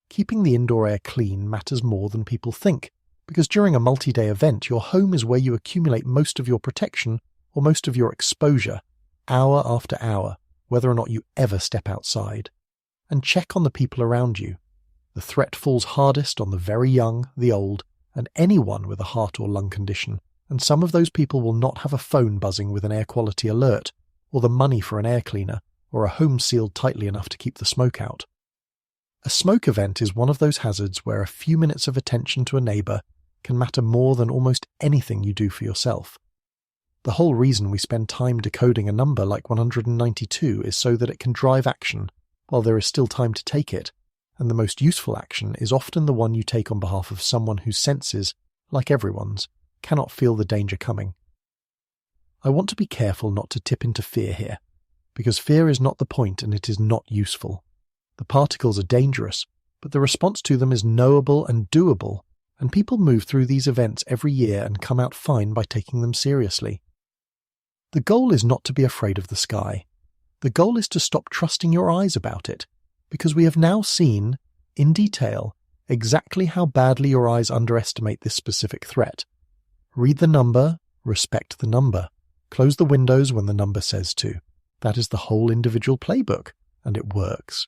Keeping the indoor air clean matters more than people think, because during a multi-day event, your home is where you accumulate most of your protection or most of your exposure, hour after hour, whether or not you ever step outside. And check on the people around you. The threat falls hardest on the very young, the old, and anyone with a heart or lung condition, and some of those people will not have a phone buzzing with an air quality alert, or the money for an air cleaner, or a home sealed tightly enough to keep the smoke out. A smoke event is one of those hazards where a few minutes of attention to a neighbour can matter more than almost anything you do for yourself. The whole reason we spend time decoding a number like 192 is so that it can drive action, while there is still time to take it, and the most useful action is often the one you take on behalf of someone whose senses, like everyone's, cannot feel the danger coming. I want to be careful not to tip into fear here, because fear is not the point and it is not useful. The particles are dangerous, but the response to them is knowable and doable, and people move through these events every year and come out fine by taking them seriously. The goal is not to be afraid of the sky. The goal is to stop trusting your eyes about it, because we have now seen, in detail, exactly how badly your eyes underestimate this specific threat. Read the number, respect the number. Close the windows when the number says to. That is the whole individual playbook, and it works.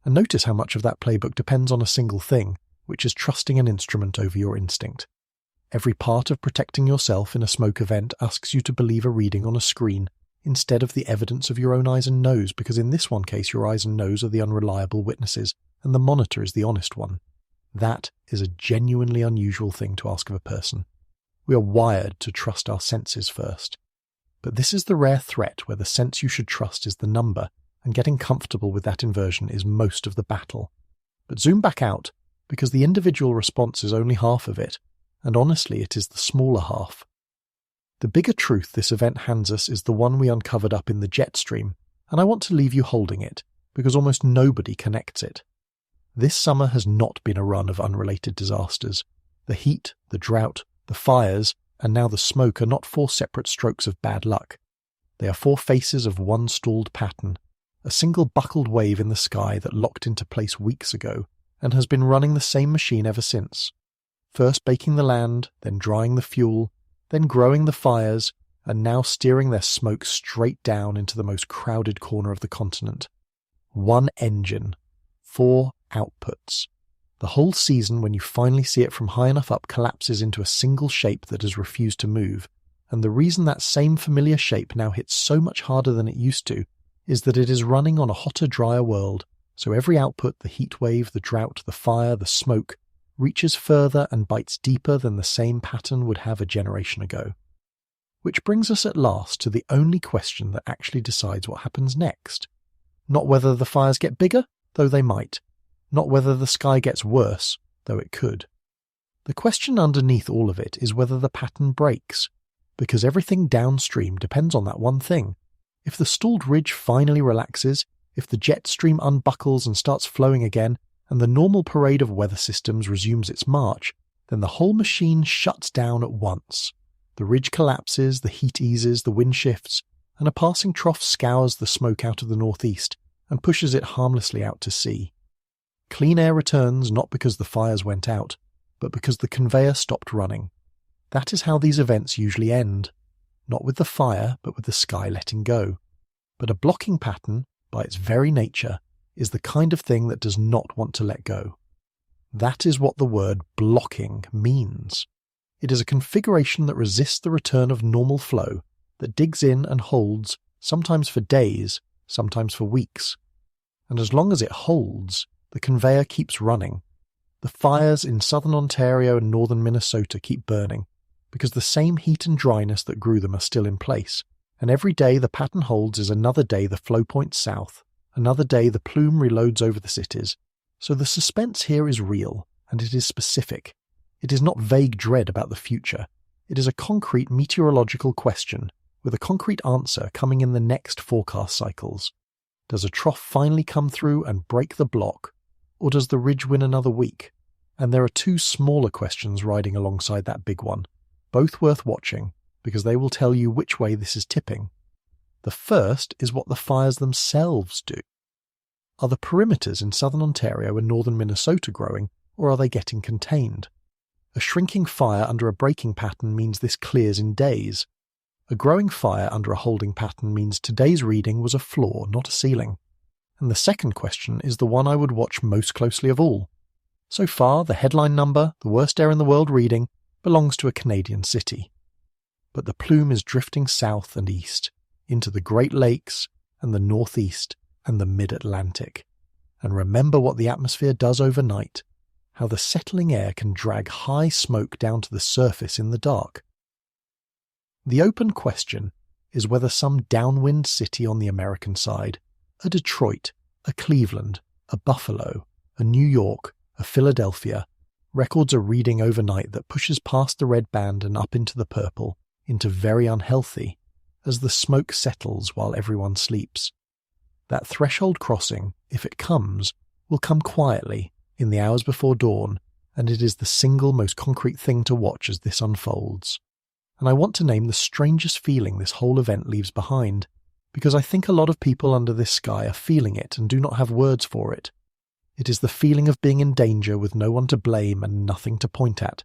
And notice how much of that playbook depends on a single thing, which is trusting an instrument over your instinct. Every part of protecting yourself in a smoke event asks you to believe a reading on a screen, instead of the evidence of your own eyes and nose, because in this one case your eyes and nose are the unreliable witnesses, and the monitor is the honest one. That is a genuinely unusual thing to ask of a person. We are wired to trust our senses first. But this is the rare threat where the sense you should trust is the number, and getting comfortable with that inversion is most of the battle. But zoom back out, because the individual response is only half of it, and honestly it is the smaller half. The bigger truth this event hands us is the one we uncovered up in the jet stream, and I want to leave you holding it, because almost nobody connects it. This summer has not been a run of unrelated disasters. The heat, the drought, the fires, and now the smoke are not 4 separate strokes of bad luck. They are 4 faces of one stalled pattern, a single buckled wave in the sky that locked into place weeks ago, and has been running the same machine ever since. First baking the land, then drying the fuel, then growing the fires, and now steering their smoke straight down into the most crowded corner of the continent. 1 engine, 4 outputs. The whole season, when you finally see it from high enough up, collapses into a single shape that has refused to move, and the reason that same familiar shape now hits so much harder than it used to is that it is running on a hotter, drier world, so every output, the heat wave, the drought, the fire, the smoke, reaches further and bites deeper than the same pattern would have a generation ago. Which brings us at last to the only question that actually decides what happens next. Not whether the fires get bigger, though they might. Not whether the sky gets worse, though it could. The question underneath all of it is whether the pattern breaks, because everything downstream depends on that one thing. If the stalled ridge finally relaxes, if the jet stream unbuckles and starts flowing again, and the normal parade of weather systems resumes its march, then the whole machine shuts down at once. The ridge collapses, the heat eases, the wind shifts, and a passing trough scours the smoke out of the northeast and pushes it harmlessly out to sea. Clean air returns not because the fires went out, but because the conveyor stopped running. That is how these events usually end, not with the fire, but with the sky letting go. But a blocking pattern, by its very nature, is the kind of thing that does not want to let go. That is what the word blocking means. It is a configuration that resists the return of normal flow, that digs in and holds, sometimes for days, sometimes for weeks. And as long as it holds, the conveyor keeps running. The fires in southern Ontario and northern Minnesota keep burning, because the same heat and dryness that grew them are still in place, and every day the pattern holds is another day the flow points south, another day the plume reloads over the cities. So the suspense here is real, and it is specific. It is not vague dread about the future. It is a concrete meteorological question, with a concrete answer coming in the next forecast cycles. Does a trough finally come through and break the block, or does the ridge win another week? And there are two smaller questions riding alongside that big one, both worth watching, because they will tell you which way this is tipping. The first is what the fires themselves do. Are the perimeters in southern Ontario and northern Minnesota growing, or are they getting contained? A shrinking fire under a breaking pattern means this clears in days. A growing fire under a holding pattern means today's reading was a floor, not a ceiling. And the second question is the one I would watch most closely of all. So far, the headline number, the worst air in the world reading, belongs to a Canadian city. But the plume is drifting south and east, into the Great Lakes and the Northeast and the Mid-Atlantic. And remember what the atmosphere does overnight, how the settling air can drag high smoke down to the surface in the dark. The open question is whether some downwind city on the American side, a Detroit, a Cleveland, a Buffalo, a New York, a Philadelphia, records a reading overnight that pushes past the red band and up into the purple, into very unhealthy, as the smoke settles while everyone sleeps. That threshold crossing, if it comes, will come quietly, in the hours before dawn, and it is the single most concrete thing to watch as this unfolds. And I want to name the strangest feeling this whole event leaves behind, because I think a lot of people under this sky are feeling it and do not have words for it. It is the feeling of being in danger with no one to blame and nothing to point at.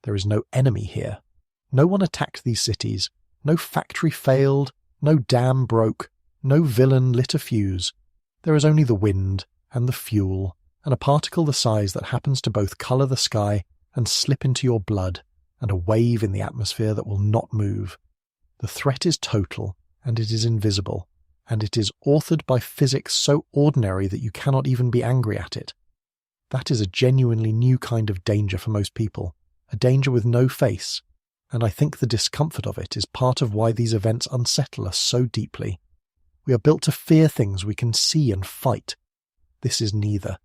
There is no enemy here. No one attacked these cities. No factory failed. No dam broke. No villain lit a fuse. There is only the wind and the fuel and a particle the size that happens to both colour the sky and slip into your blood, and a wave in the atmosphere that will not move. The threat is total, and it is invisible, and it is authored by physics so ordinary that you cannot even be angry at it. That is a genuinely new kind of danger for most people, a danger with no face, and I think the discomfort of it is part of why these events unsettle us so deeply. We are built to fear things we can see and fight. This is neither.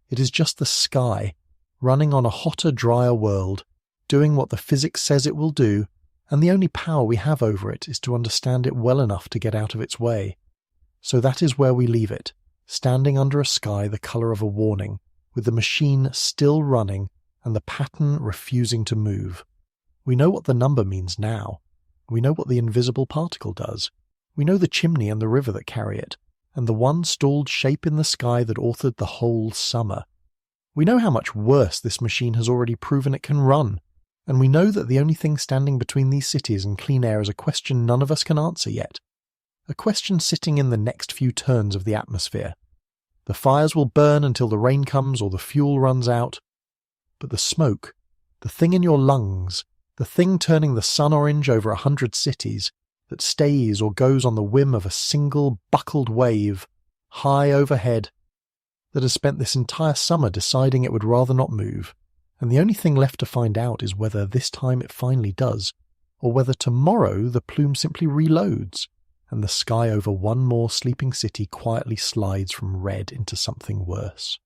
It is just the sky, running on a hotter, drier world, doing what the physics says it will do, and the only power we have over it is to understand it well enough to get out of its way. So that is where we leave it, standing under a sky the colour of a warning, with the machine still running and the pattern refusing to move. We know what the number means now. We know what the invisible particle does. We know the chimney and the river that carry it, and the one stalled shape in the sky that authored the whole summer. We know how much worse this machine has already proven it can run, and we know that the only thing standing between these cities and clean air is a question none of us can answer yet. A question sitting in the next few turns of the atmosphere. The fires will burn until the rain comes or the fuel runs out. But the smoke, the thing in your lungs, the thing turning the sun orange over 100 cities, that stays or goes on the whim of a single buckled wave, high overhead, that has spent this entire summer deciding it would rather not move, and the only thing left to find out is whether this time it finally does, or whether tomorrow the plume simply reloads, and the sky over one more sleeping city quietly slides from red into something worse.